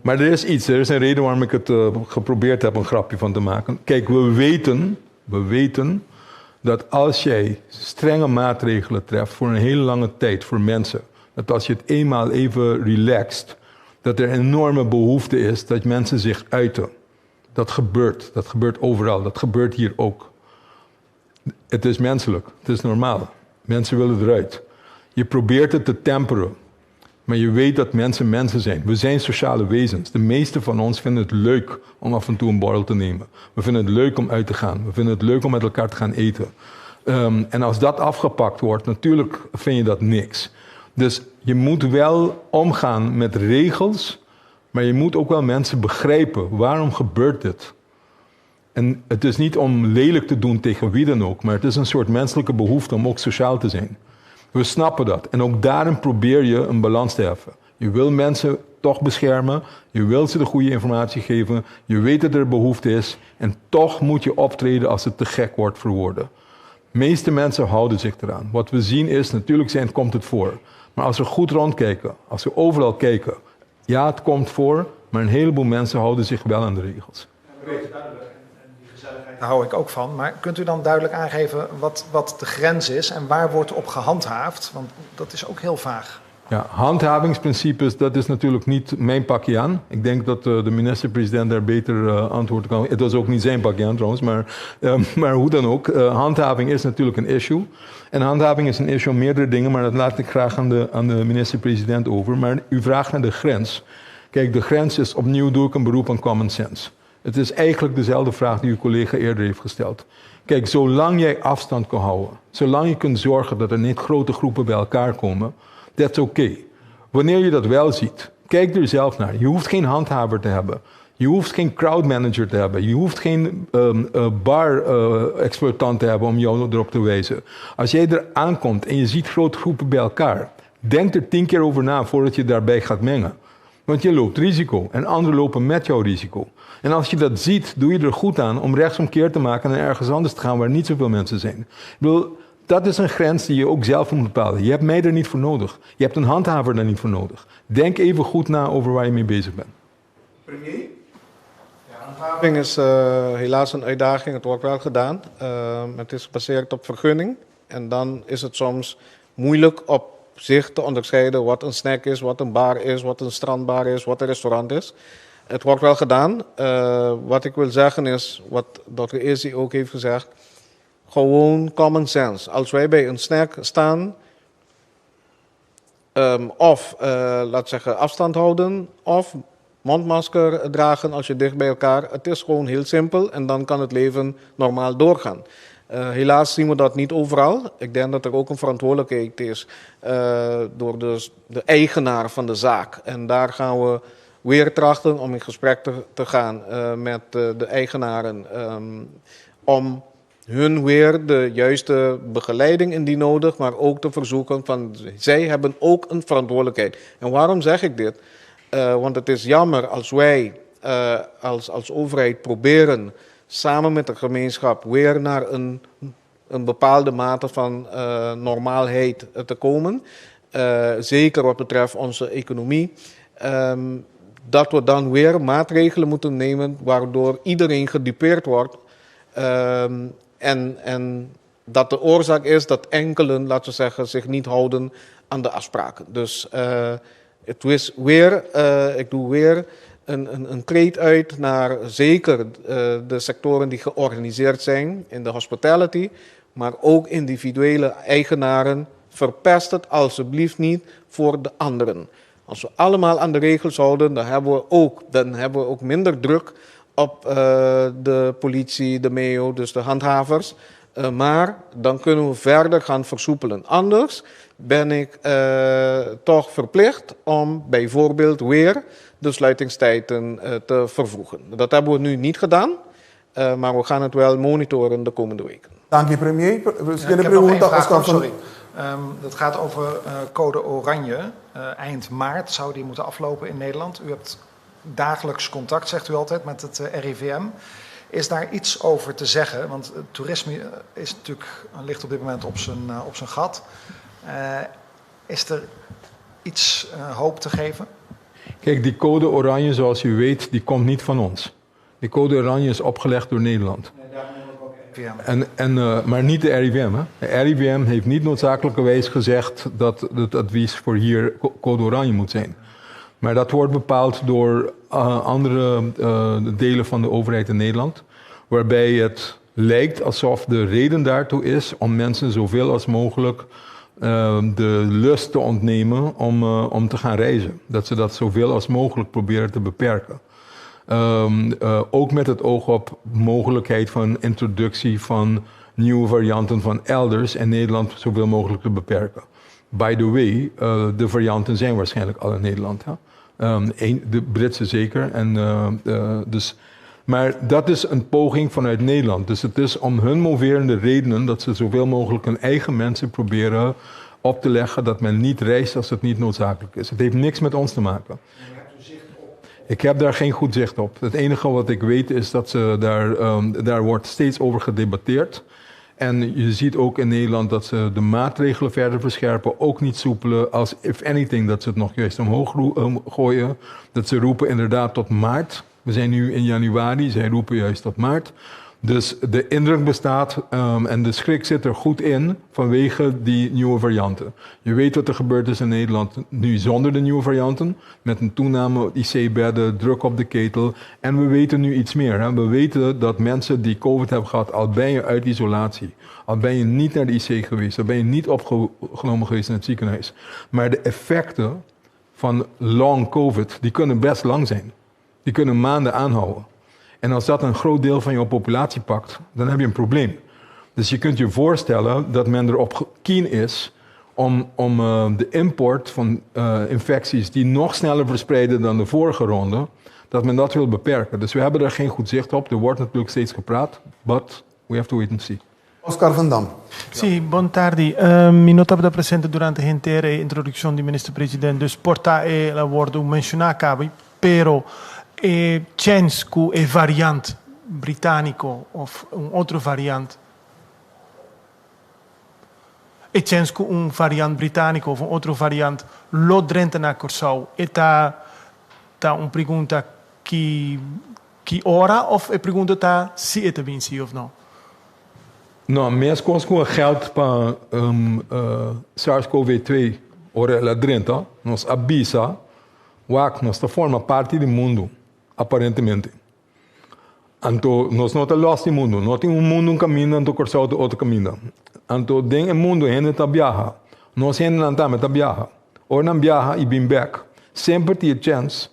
Maar er is iets. Er is een reden waarom ik het geprobeerd heb een grapje van te maken. Kijk, we weten dat als jij strenge maatregelen treft voor een hele lange tijd voor mensen, dat als je het eenmaal even relaxt, dat er enorme behoefte is dat mensen zich uiten. Dat gebeurt overal, dat gebeurt hier ook. Het is menselijk, het is normaal. Mensen willen eruit. Je probeert het te temperen, maar je weet dat mensen zijn. We zijn sociale wezens. De meeste van ons vinden het leuk om af en toe een borrel te nemen. We vinden het leuk om uit te gaan. We vinden het leuk om met elkaar te gaan eten. En als dat afgepakt wordt, natuurlijk vind je dat niks. Dus je moet wel omgaan met regels, maar je moet ook wel mensen begrijpen. Waarom gebeurt dit? En het is niet om lelijk te doen tegen wie dan ook, maar het is een soort menselijke behoefte om ook sociaal te zijn. We snappen dat. En ook daarin probeer je een balans te heffen. Je wil mensen toch beschermen, je wil ze de goede informatie geven, je weet dat er behoefte is en toch moet je optreden als het te gek wordt voor woorden. De meeste mensen houden zich eraan. Wat we zien is, natuurlijk komt het voor. Maar als we goed rondkijken, als we overal kijken, ja, het komt voor, maar een heleboel mensen houden zich wel aan de regels. Daar hou ik ook van. Maar kunt u dan duidelijk aangeven wat de grens is en waar wordt op gehandhaafd? Want dat is ook heel vaag. Ja, handhavingsprincipes, dat is natuurlijk niet mijn pakje aan. Ik denk dat de minister-president daar beter antwoord kan. Het was ook niet zijn pakje aan trouwens, maar hoe dan ook. Handhaving is natuurlijk een issue. En handhaving is een issue om meerdere dingen, maar dat laat ik graag aan de minister-president over. Maar u vraagt naar de grens. Kijk, de grens is, opnieuw doe ik een beroep aan common sense. Het is eigenlijk dezelfde vraag die uw collega eerder heeft gesteld. Kijk, zolang jij afstand kan houden, zolang je kunt zorgen dat er niet grote groepen bij elkaar komen, dat is oké. Wanneer je dat wel ziet, kijk er zelf naar. Je hoeft geen handhaver te hebben. Je hoeft geen crowdmanager te hebben. Je hoeft geen bar-exploitant te hebben om jou erop te wijzen. Als jij er aankomt en je ziet grote groepen bij elkaar, denk er 10 keer over na voordat je daarbij gaat mengen. Want je loopt risico en anderen lopen met jouw risico. En als je dat ziet, doe je er goed aan om rechtsomkeer te maken en ergens anders te gaan waar niet zoveel mensen zijn. Ik bedoel, dat is een grens die je ook zelf moet bepalen. Je hebt mij er niet voor nodig. Je hebt een handhaver daar niet voor nodig. Denk even goed na over waar je mee bezig bent. Premier? Handhaving is helaas een uitdaging. Het wordt wel gedaan. Het is gebaseerd op vergunning. En dan is het soms moeilijk op zich te onderscheiden wat een snack is, wat een bar is, wat een strandbar is, wat een restaurant is. Het wordt wel gedaan. Wat ik wil zeggen is, wat Dr. Izzy ook heeft gezegd, gewoon common sense. Als wij bij een snack staan, laat zeggen afstand houden, of mondmasker dragen als je dicht bij elkaar. Het is gewoon heel simpel en dan kan het leven normaal doorgaan. Helaas zien we dat niet overal. Ik denk dat er ook een verantwoordelijkheid is door de eigenaar van de zaak. En daar gaan we weer trachten om in gesprek te gaan met de eigenaren. Om hun weer de juiste begeleiding indien nodig, maar ook te verzoeken van zij hebben ook een verantwoordelijkheid. En waarom zeg ik dit? Want het is jammer als wij als overheid proberen samen met de gemeenschap weer naar een bepaalde mate van normaalheid te komen. Zeker wat betreft onze economie. Dat we dan weer maatregelen moeten nemen waardoor iedereen gedupeerd wordt. En dat de oorzaak is dat enkelen, laten we zeggen, zich niet houden aan de afspraken. Dus het is weer, ik doe weer een kreet uit naar zeker de sectoren die georganiseerd zijn in de hospitality, maar ook individuele eigenaren. Verpest het alsjeblieft niet voor de anderen. Als we allemaal aan de regels houden, dan hebben we ook minder druk op de politie, de MEO, dus de handhavers. Maar dan kunnen we verder gaan versoepelen. Anders ben ik toch verplicht om bijvoorbeeld weer de sluitingstijden te vervroegen. Dat hebben we nu niet gedaan, maar we gaan het wel monitoren de komende weken. Dank je, premier. Dat gaat over code oranje. Eind maart zou die moeten aflopen in Nederland. U hebt dagelijks contact, zegt u altijd, met het RIVM. Is daar iets over te zeggen? Want het toerisme ligt op dit moment op zijn gat. Is er iets hoop te geven? Kijk, die code oranje, zoals u weet, die komt niet van ons. Die code oranje is opgelegd door Nederland. Maar niet de RIVM. Hè? De RIVM heeft niet noodzakelijkerwijs gezegd dat het advies voor hier code oranje moet zijn. Maar dat wordt bepaald door andere delen van de overheid in Nederland. Waarbij het lijkt alsof de reden daartoe is om mensen zoveel als mogelijk de lust te ontnemen om te gaan reizen. Dat ze dat zoveel als mogelijk proberen te beperken. Ook met het oog op mogelijkheid van introductie van nieuwe varianten van elders in Nederland zoveel mogelijk te beperken. By the way, de varianten zijn waarschijnlijk al in Nederland. Hè? De Britse zeker. Maar dat is een poging vanuit Nederland. Dus het is om hun moverende redenen dat ze zoveel mogelijk hun eigen mensen proberen op te leggen dat men niet reist als het niet noodzakelijk is. Het heeft niks met ons te maken. Ik heb daar geen goed zicht op. Het enige wat ik weet is dat daar wordt steeds over gedebatteerd. En je ziet ook in Nederland dat ze de maatregelen verder verscherpen. Ook niet soepelen als, if anything, dat ze het nog juist omhoog gooien. Dat ze roepen inderdaad tot maart. We zijn nu in januari, zij roepen juist tot maart. Dus de indruk bestaat en de schrik zit er goed in vanwege die nieuwe varianten. Je weet wat er gebeurd is in Nederland nu zonder de nieuwe varianten. Met een toename IC-bedden, druk op de ketel. En we weten nu iets meer. Hè. We weten dat mensen die COVID hebben gehad, al ben je uit isolatie. Al ben je niet naar de IC geweest, al ben je niet opgenomen geweest in het ziekenhuis. Maar de effecten van long COVID, die kunnen best lang zijn. Die kunnen maanden aanhouden. En als dat een groot deel van jouw populatie pakt, dan heb je een probleem. Dus je kunt je voorstellen dat men erop keen is om de import van infecties die nog sneller verspreiden dan de vorige ronde, dat men dat wil beperken. Dus we hebben daar geen goed zicht op. Er wordt natuurlijk steeds gepraat, but we have to wait and see. Oscar Van Dam. Sì, buon tardi. Mi notavo presente durante l'intera introduzione di ministro presidente, dus porta e lavoro menzionato, però Censcu e variant britannico of un altro variant. E Censcu un variant britannico of un altro variant lo drenta na Corsau. E ta un pregunta chi ora of e pregunta ta si et vinci of no? No, mes conscu geld para SARS-CoV-2 ora la drenta nos avisa que nós forma parte do mundo. Aparentemente. Então, nós não estamos no mundo. Não tem mundo caminho, então corção do outro caminho. Então, dentro do mundo, a gente está viaja. Nós a gente não está viaja. Ou não viaja e bem back. Sempre tem chance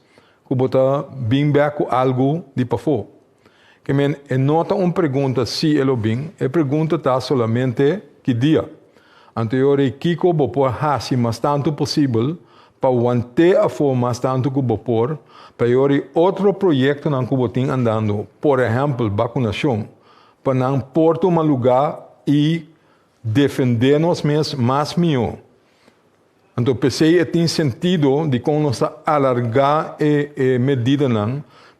que você bem back com algo de para fora. Que men, não está uma pergunta se ele bem, a pergunta está solamente que dia. Então, eu requico vou pôr assim, mas tanto possível, para manter a forma tanto que vou pôr, para outro projeto que eu tenho andando, por exemplo, vacunação, para não pôr um lugar e defender-nos mesmos mais melhor. Então, pensei que tem sentido de como nós alargar a medida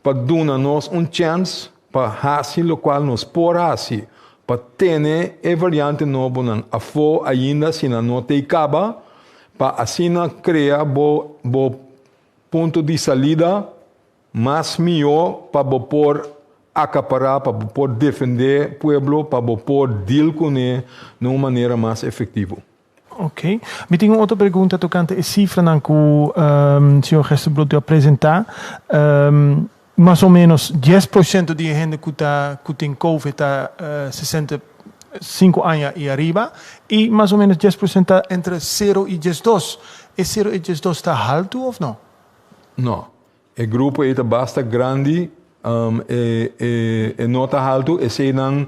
para dar-nos chance para fazer o qual nós podemos fazer, para ter a variante nova a fora ainda, se não tem acaba, para assim criar ponto de salida mais melhor para poder acaparar, para poder defender o povo, para poder deal com ele de uma maneira mais efetiva. Ok. Me tenho outra pergunta tocante a cifra que o senhor Gerstelbloed deu apresentar. Mais ou menos 10% de gente que tem Covid está 65 anos e arriba. E mais ou menos 10% está entre 0 e 12. E 0 e 12 está alto ou não? Não. O grupo é bastante grande e não está alto. E se não...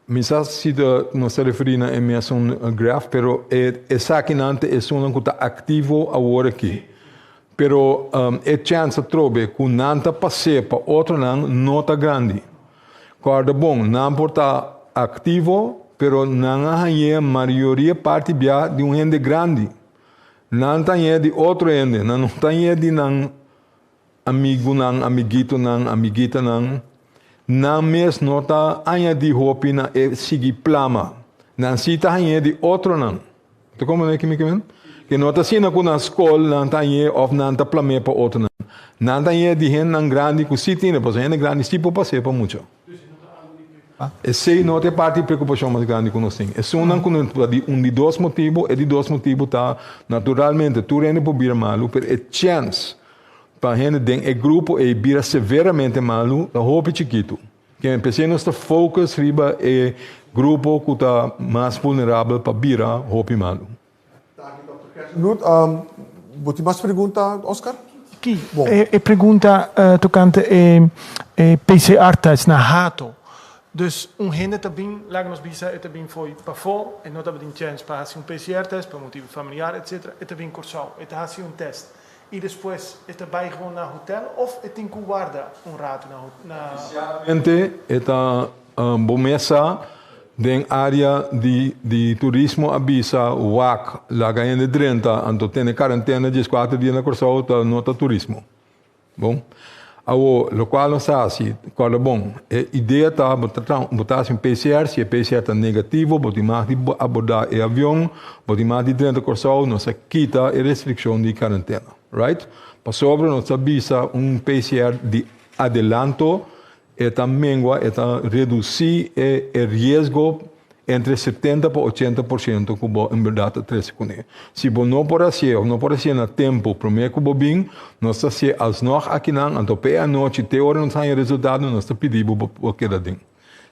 Misa sida não se referindo a mesmo graph, pero essa aqui não é um que está ativo agora aqui. Pero é chance trobe que não está passando para outro não está grande. Corda bom, não está ativo, pero não há a maioria parte bia de gente grande. Não está de outro gente, não está de amigo não, amiguito não, amiguita não. Não mes nota anya de hopi na sigi plama. Não cita anya de outro não. Tu como é que me quer? Que nota se na kuna escola não tá anya of não tá plame para outro não. Não tá anya de gente não grande que se tem, pois gente grande tipo passei para muito. Esse não é parte de preocupação mais grande que nós temos. É só de dois motivos, e de dois motivos tá naturalmente tu rende por vir malu, pero é chance para a gente tem grupo e vira severamente malo, a roupa chiquito. Que empecemos nosso focus riba e grupo que está mais vulnerável para virar roupa malo. Bloed, wordt u mais pergunta, Oscar? Aqui, a pergunta tocante a PCR-test na rato. Dus gente também, lá nos bisa, também foi para fora, e não também tem chance para fazer PCR-test, por motivo familiar, etc. E também cursou, e está fazendo teste. E depois está bij gewoon naar hotel of het in guarda rato na Inicialmente está bomesa den área de turismo avisa WAC lá ganha de 30 anto tem quarentena de 4 dias na Corsau tá nota turismo. Bom, lo qual não sabe se qual bom. A ideia tá botar um PCR, se o PCR tá negativo, botar mais de abordar o avião, botar mais de 30 Corsau, não se quita a restrição de quarentena. Right? Para sobre nos avisa PCR de adelanto e também reduzir o risco entre 70% para 80% que em verdade trece com ele. Se você não pode ser na tempo primeiro que bem, nós se as nós aqui não, então a noite te hora não sai resultado, nós pedimos para aquele ding.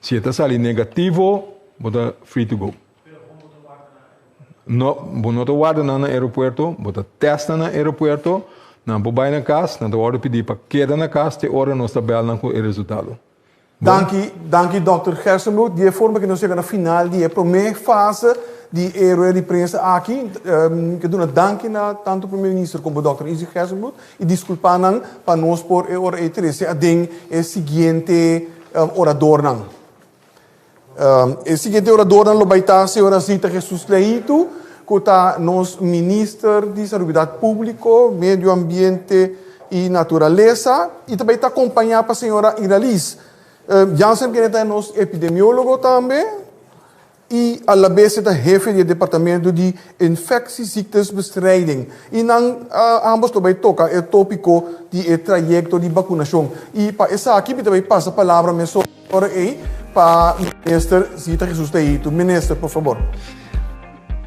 Se está sali negativo, você free to go. Não te guarda no aeroporto, você testa no aeroporto, não vai na casa, não te hora pedir para quedar na casa, te hora nós tabela com o resultado. Dank Dr. Gerstelbloed. Die forma que nós chegamos na final, die primeira fase de rueda de prensa aqui. Que dou dank na tanto o primeiro-ministro como o Dr. Izzy Gerstelbloed e desculpa não para nós por hora e treze a den o seguinte orador não. O seguinte orador não vai estar a senhora Zita Jesus Leito, que está nos ministro de Saúde Pública, Meio Ambiente e Natureza, e também está acompanhada para a senhora Iralis. Jansen, que é nosso epidemiólogo também, e a la vez é jefe do departamento de infectieziektebestrijding. E não ambos também toca o tópico de trajeto de vacunação. E para essa aqui também passa a palavra para o ministro Zita Jesus Leito. Ministro, por favor.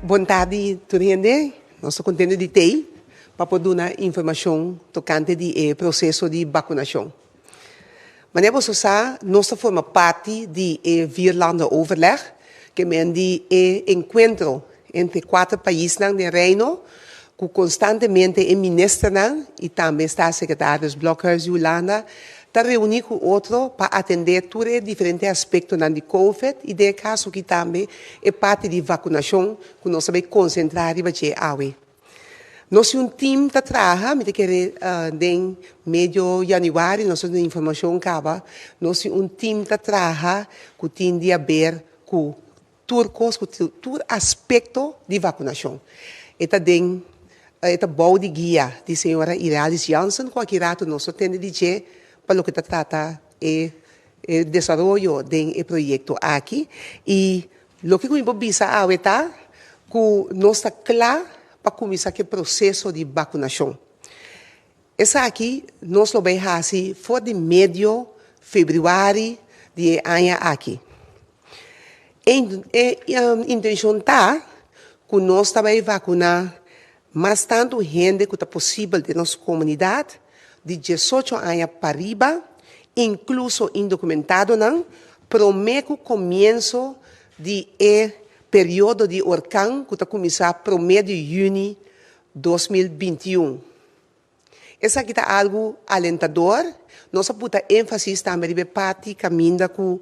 Boa tarde, tudo bem? Nós estamos contentes de ter para poder dar informação tocante do processo de vacunação. Mas nós formamos parte de Vierlanden overleg, que é de encontro entre 4 países do Reino, que constantemente o ministro e também está secretário Blokhuis de Holanda, está reunido com outro para atender todos os diferentes aspectos da Covid e de caso que também é parte de vacunação, que nós vamos concentrar e fazer awe. Nós temos time que trabalha, em meio de janeiro, nós temos informação que nós temos time que trabalha que tem de ver com todo aspecto de vacunação. É bom de guia de senhora Iralis Jansen, qualquer rato nós temos de dizer para o que trata o desenvolvimento do projeto aqui. E o que eu vou dizer é que nós estamos claros para começar o processo de vacunação. Essa aqui, nós vamos fazer fora de meio de fevereiro de ano aqui. A intenção está que nós também vacinar mais tanto gente que é possível de nossa comunidade, de 18 anos para riba, incluso indocumentado, não, prometo começo de período de orcão que está começar primeiro de junho de 2021. Essa aqui está algo alentador. Nós puta ênfase também de parte caminho com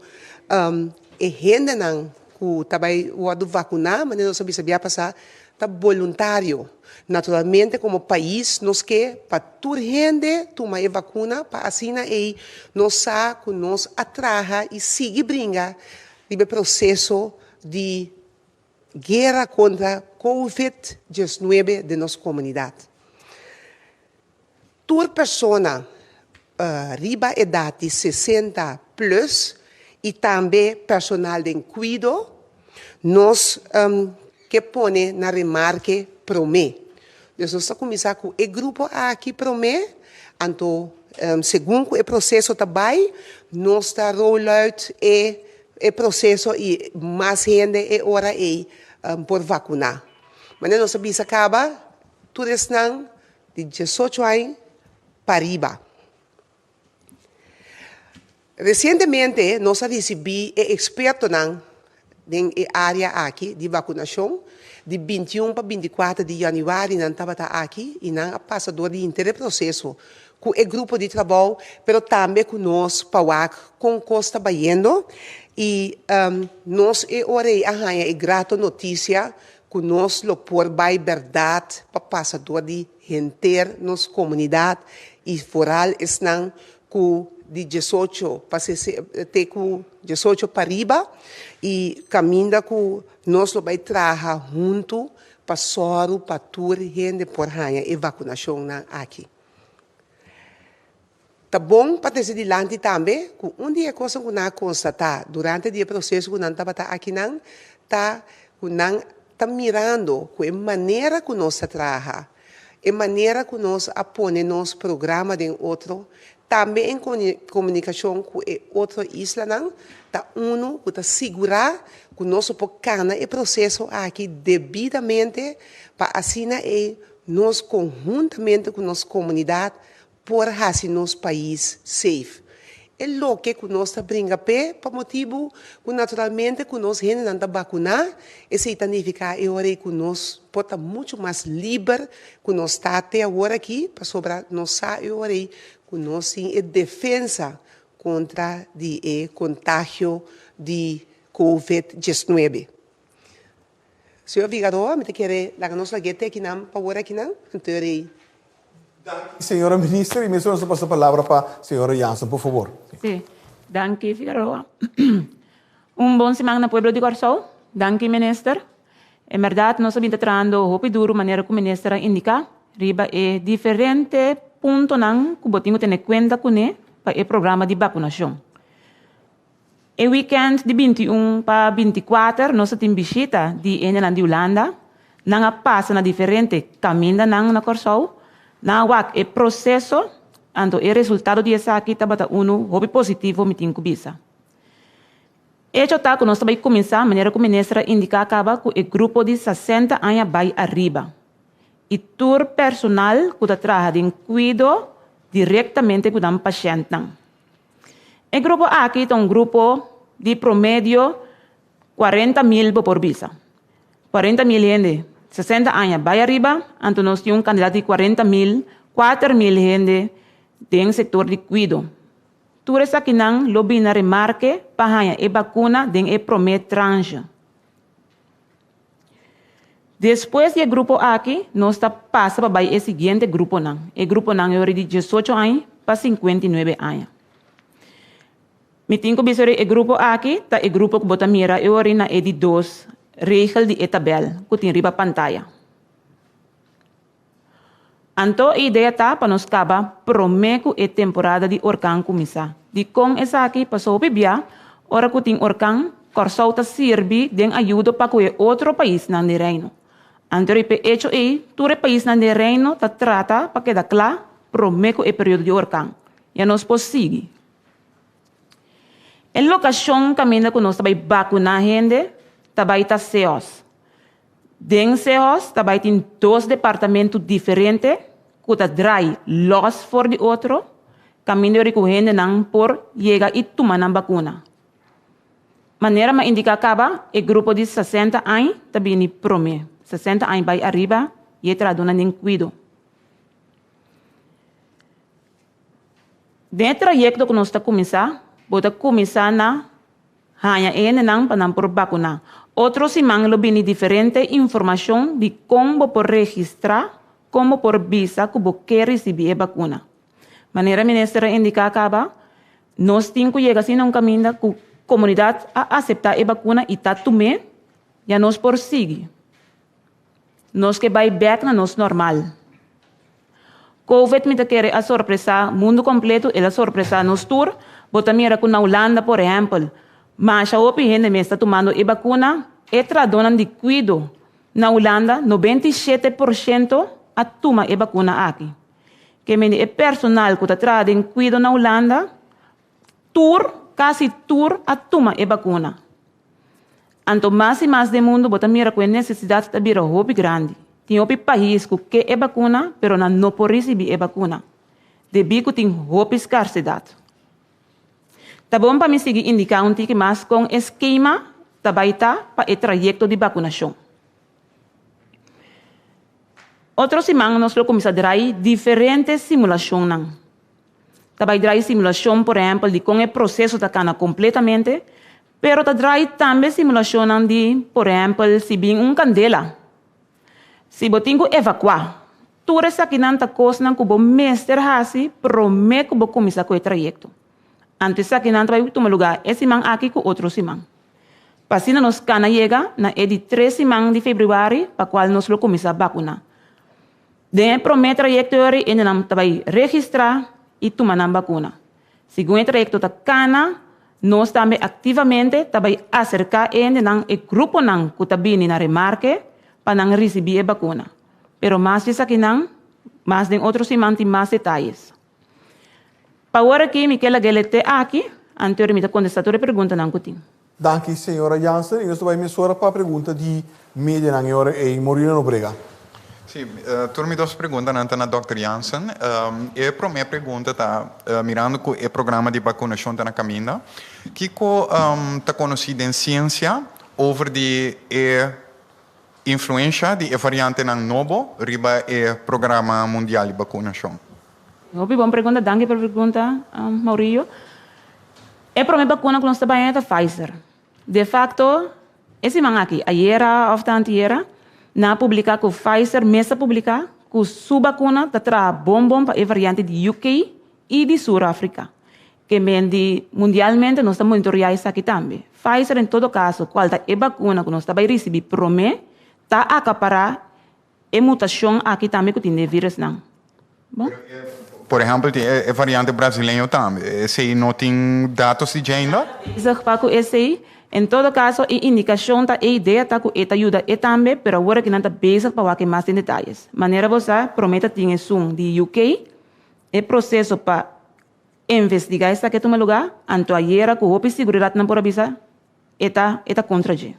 gente não que também o vacinar, mas nós sabia passar tá voluntário. Naturalmente, como país, nós quer para toda gente tomar a vacuna, para assim nós sabe que nós atraja e siga brinca o processo de guerra contra COVID-19 de nossa comunidade. Toda pessoa riba a idade de 60 plus e também personal de cuidado, nós que põe na remarque promê. Nós vamos começar com o grupo aqui promê, então, segundo o processo também, nós está roll out o processo e mais gente é hora por vacinar. Mas nós sabemos acaba, tudo isso de 18 anos para riba. Recentemente, nós recebemos expertos na área aqui de vacinação, de 21 para 24 de janeiro, nós estamos aqui e nós passador de inteiro processo com o grupo de trabalho, mas também com nós, com Costa Baiano, e nós é grata notícia que nós lo por vai verdade para passador de gente, nossa comunidade, e foral estão com de 18 para riba e caminha que nós vamos trabalhar junto para soro, para toda gente por ranha e vacinação aqui. Tá bom para desde adiante também, que dia coisa que nós constatar durante o processo que nós estamos aqui, tá mirando a maneira que nós trabalhamos, a maneira que nós apoiamos nosso programa de outro, também em comunicação com outra isla, tá que segurar que nós podemos o processo aqui devidamente para assim nós conjuntamente com nossa comunidade por fazer nosso país safe. É lo que nós brinca para motivo que naturalmente que nós gente não está vacinar, isso significa que nós podemos muito mais livre que nós está até agora aqui para sobrar nós que nós temos defesa contra o contágio de COVID-19. Senhor Figueroa, me quer dar a nossa guete aqui na para aqui não? Senhora Ministra, e mesmo eu passo a palavra para a senhora Jansen, por favor. Sim, danke Figueroa. Bom semana no pueblo de Corsol. Danke, Minister. Em verdade, nós estamos tratando o duro maneira que o Ministro indica. Riba é diferente ponto não que botinho ter conta com ele para o programa de vacinação. O weekend de 21 para 24, nós temos visita de Engeland de Holanda. Não passa na diferente caminho na Corsol. Não é o processo, então o resultado de essa aqui está hobby positivo, me tem que bisa. Isso tá que nós também começar a maneira que o Ministro indica acaba com o grupo de 60 anos vai arriba. E todo personal que trabalha em cuidado diretamente com o paciente. O grupo aqui é um grupo de promédio 40.000 por visa. 40.000 gente, 60 anos vai arriba, então nós temos um candidato de 40.000, 4.000 gente do setor de cuidado. Tudo isso aqui não lobby na remarque para a vacuna de a primeira tranche. Depois do grupo aqui, nós passamos para o seguinte grupo. O grupo é de 18 anos para 59 anos. Me tenho que dizer o grupo aqui, o grupo que bota mira é de 2 regras de tabela que tem riba pantalla. Então, a ideia está para nós acabar prometo a temporada de orcão começar. De com essa aqui passou a bebia, ora que tem orcão, Corsol está serve de ajuda para que outro país não de reino. Então, o hecho é, todo o país não de reino está trata para que da claro, prometo o período de orcão. E nós podemos a locação caminha que nós também vacinar gente, também está seos. Den CEOs também tem 2 departamentos diferentes, que draaien los voor de otro, caminho recorrendo não por chegar e tomar a vacuna. Maneira ma indica acaba, o grupo de 60 anos também ni prome. 60 anos vai arriba e traduna nem cuido. Dentro do trajecto que nós está bota começar na hanya ene não para não por vacuna. Outros simang lo bini diferente informação de como por registrar, como por visa que você quer receber a vacuna. Maneira ministra indica acaba, nós temos que chegar assim a caminho que a comunidade a aceitar a vacuna e tá tomando, já nós por seguir. Nós que vai back na nós normal. Covid me quer a surpresa, mundo completo, ela surpresa nos tour, bota mira com na Holanda, por exemplo, mas a opinião me está tomando a vacuna, e tradonan de cuido. Na Holanda, 97% a toma a vacuna aqui. Que me é personal que está trazendo cuido na Holanda, quase tour a toma a vacuna. Anto mais e mais do mundo, bota mira com a necessidade de vir a hobby grande. Tem hobby país que é vacuna, pero não pode receber a vacuna. Debi que tem hobby escassidade. Tá bom para me seguir indicar um tique mais com esquema também tá para o trajeto de vacunação. Outro semana nós começamos a dar diferentes simulações. Também dar simulação, por exemplo, de como o processo está cana completamente, pero também também simulação de, por exemplo, se vem candela, se você tem que evacuar, tudo isso aqui não está coisa que o mestre hasi promete que você começar com o trajeto. Antes aqui não vai tomar lugar esse semana aqui com outro semana. Passina nos cana chega na de 3 semanas de fevereiro, para qual nós vamos começar a vacunar. Den promete trajectória e não vai registrar e tomar a vacuna. Segundo o trajeto da cana, nós também ativamente vai acercar o grupo que está vindo na remarque para não receber a vacuna. Pero mais disso aqui não, mais de outros semanas tem mais detalhes. Para agora aqui, Miquela Gelete aqui, anteriormente contestar a pergunta não que tem. Dank u, senhora Jansen. E nós vamos para a pergunta de mídia na senhora Morina Nobrega. Sim, turmi 2 perguntas na Dr. Jansen. E a primeira pergunta está mirando que o programa de vacinação está na caminho. Que está conhecido em ciência over de influência de variante ng novo riba o programa mundial de vacinação? Boa pergunta, danke pela pergunta, Maurício. A primeira vacuna que nós trabalhamos é a Pfizer. De facto, esse man aqui, ayer ou anteera, na publicar que Pfizer mesmo publicar que sua vacuna está trazendo bom para a variante de UK e de Sudáfrica. Que mundialmente nós estamos monitoreando isso aqui também. Pfizer, em todo caso, qual é a vacuna que nós estamos recebendo promete, está a acaparar a mutação aqui também que tem vírus não. Bom? Por exemplo, a variante brasileira também. Esse não tem dados de ainda? Zeg para que esse, em todo caso, a indicação, a ideia está que esta ajuda e também, pero agora que não está bezig para que mais detalhes. Maneira você promete ter um de UK, o processo para investigar essa que toma lugar, anto ayer que o seguridade não pode avisar, eta contra gente.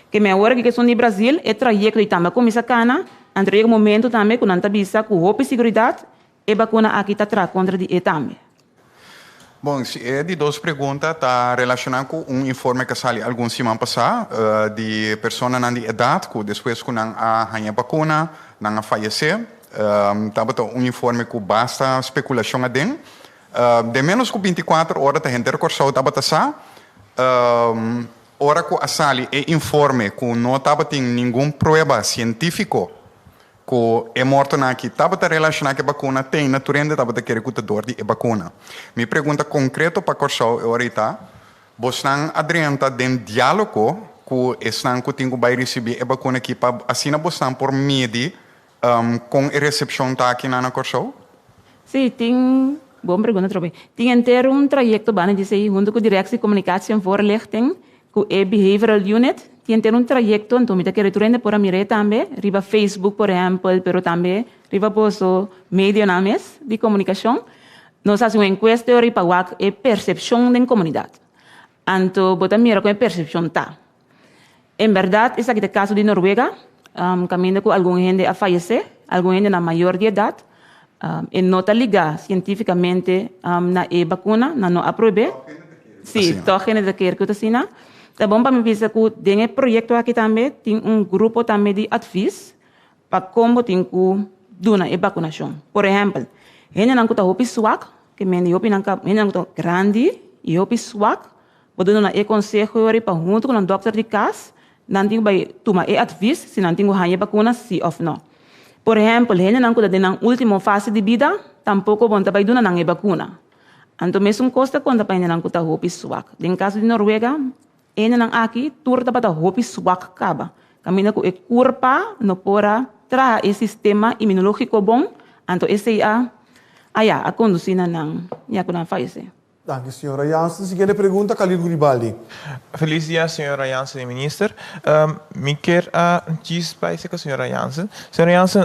Que me agora que são de Brasil, é trajeto e também começa a cana, entre o momento também que não está avisa que o seguridade e vacuna aqui está contra de também. Bom, de 2 perguntas está relacionada com informe que saiu alguns semanas passada de pessoas na idade que depois que não a vacuna, não a falecer. Estava informe que basta especulação a dentro. De menos que 24 horas a gente recordou estava hora que a sali e informe que não estava tendo nenhuma prova científica que é morto aqui, estava relacionado com a vacuna, tem naturalmente estava querer que dor de vacuna. Me pergunta concreto para Corsau ahorita, você não adianta de diálogo que estão que tem que vai receber a vacuna aqui para assim você por meio com a recepção tá aqui na Corsau? Sim, tem boa pergunta também. Tem inteiro trajeto bana de sei junto com direção de comunicação voorlichting com a behavioral unit. Tem trajeto, então me quero turende por a mire também, riba Facebook, por exemplo, pero também riba poso medio names de comunicação. Nós fazemos uma encuesta para a percepção da comunidade. Então, bota mira com a percepção tá. Em verdade, esse aqui é o caso de Noruega. camino com algum gente a falecer, algum gente na maior de idade, e não está ligado cientificamente na vacuna, não aprove. Sim, toda gente de quer que eu assina. Tá bom para me pensar que tem um projeto aqui também, tem grupo também de advice para como tem que dar a vacinação. Por exemplo, gente não está hopi swak, que meni hopi não está grande e hopi swak, pode dar um conselho para junto com um doutor de casa, não tem que tomar advice se não tem que ganhar vacuna sim ou não. Por exemplo, gente não está na última fase de vida, tampouco vão estar dar a vacuna. Então, mesmo custa quando a gente não está hopi swak. Em caso de Noruega, ene nang aki turta bata hopi swak kaba. Kamina ko kurpa no pora tra e sistema imunológico bom, anto esse a conduzina nang ya ko nang faise. Dank u, senhora Jansen. Seguinte pergunta, Khalil Guribaldi. Feliz dia, senhora Jansen e minister. Me quer diz para a senhora Jansen. Senhora Jansen,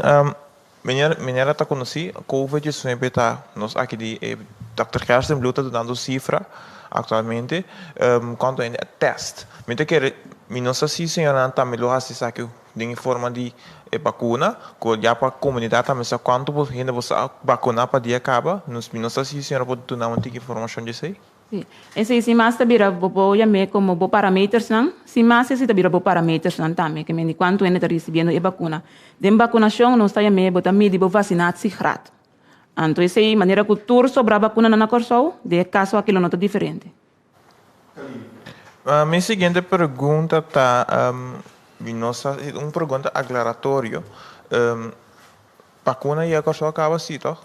menina está conhecida, COVID-19 está nós aqui de Dr. Kersten Blut está dando cifra atualmente quanto a teste. Me quer não sei se a senhora também lo hace aqui em forma de vacuna, que já para a comunidade também sabe quanto gente você vacinar para dia acaba. Não sei se a senhora pode dar uma informação disso aí. Sim. Esse se mais tabira bobo ya me como bo parameters não, se mais se tabira bo parameters não também, que me quanto ainda está recebendo a vacuna. De vacunação não está ya me bota medir bo vacinação grátis. Então, essa é a maneira que o tour sobre a vacuna na Corsol, de caso aquilo não está diferente. Minha seguinte pergunta está, uma pergunta aclaratória. Vacuna e a Corsol acaba assim, tá?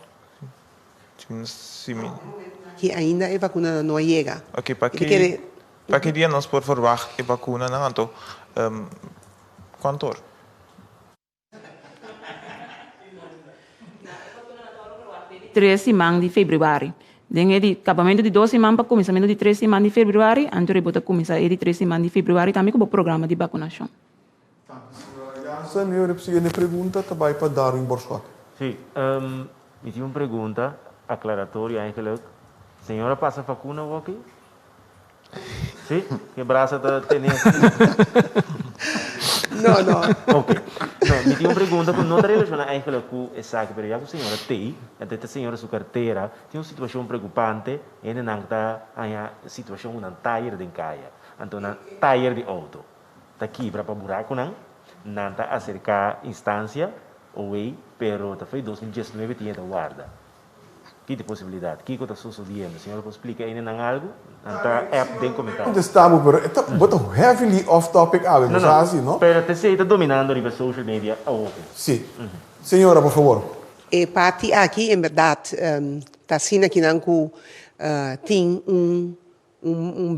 Que ainda a vacuna não chega. Ok, para que dia nós por favor a vacuna não então quanto? 3 semanas de fevereiro. Dengue de acabamento de 2 semanas para começamento de 3 semanas de fevereiro, antes de botar começar de 3 semanas de fevereiro também com o programa de vacinação. Jansen, eu preciso de pergunta também para Darwin Borsot. Sim, me tinha uma pergunta aclaratória eigenlijk. Senhora passa vacuna aqui? Sim? Que braço está tendo? Não. Ok. Não, me tinha uma pergunta que não está relacionada eigenlijk com essa que a senhora tem, até a senhora sua carteira, tem uma situação preocupante, e não está a situação de taller de caia. Então, na taller de auto. Está quebra para buraco, não está acerca instância, ou pero está foi 2019 tinha da guarda. Que possibilidade? Que está sucedendo? A senhora pode explicar ainda algo? Está app de comentário. Estamos, pero heavily off topic, não? Pero te está dominando a social media. Sim. Senhora, por favor. Parte aqui, em verdade, está sendo que não tem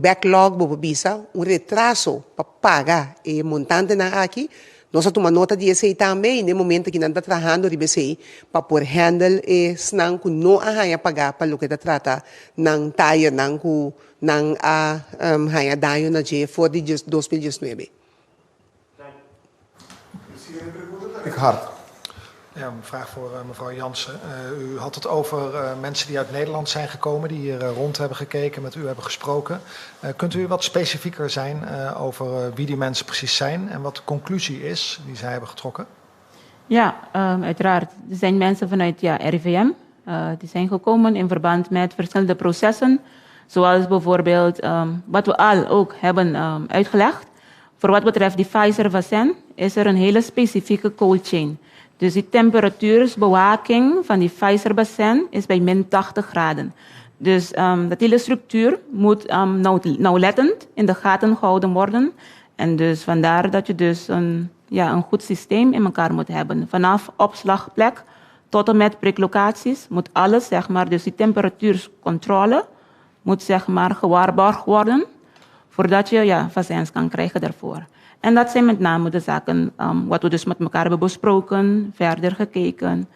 backlog para visa, retraso para pagar e montante na aqui. Nós tomamos nota disso também, no momento que nós estamos trabalhando para poder handle e senão que não há pagar para o que está tratando, não taia, não há daio na G for de 2019. Richard. Ja, een vraag voor mevrouw Jansen. U had het over mensen die uit Nederland zijn gekomen, die hier rond hebben gekeken, met u hebben gesproken. Kunt u wat specifieker zijn over wie die mensen precies zijn en wat de conclusie is die zij hebben getrokken? Ja, uiteraard. Er zijn mensen vanuit RIVM. Die zijn gekomen in verband met verschillende processen, zoals bijvoorbeeld wat we al ook hebben uitgelegd. Voor wat betreft die Pfizer-vaccin is er een hele specifieke cold chain. Dus die temperatuursbewaking van die Pfizer-vaccin is bij min 80 graden. Dus dat hele structuur moet nauwlettend in de gaten gehouden worden. En dus vandaar dat je dus een goed systeem in elkaar moet hebben. Vanaf opslagplek tot en met priklocaties moet alles, dus die temperatuurscontrole moet gewaarborgd worden. Voordat je vaccins kan krijgen daarvoor. En dat zijn met name de zaken wat we dus met elkaar hebben besproken, verder gekeken.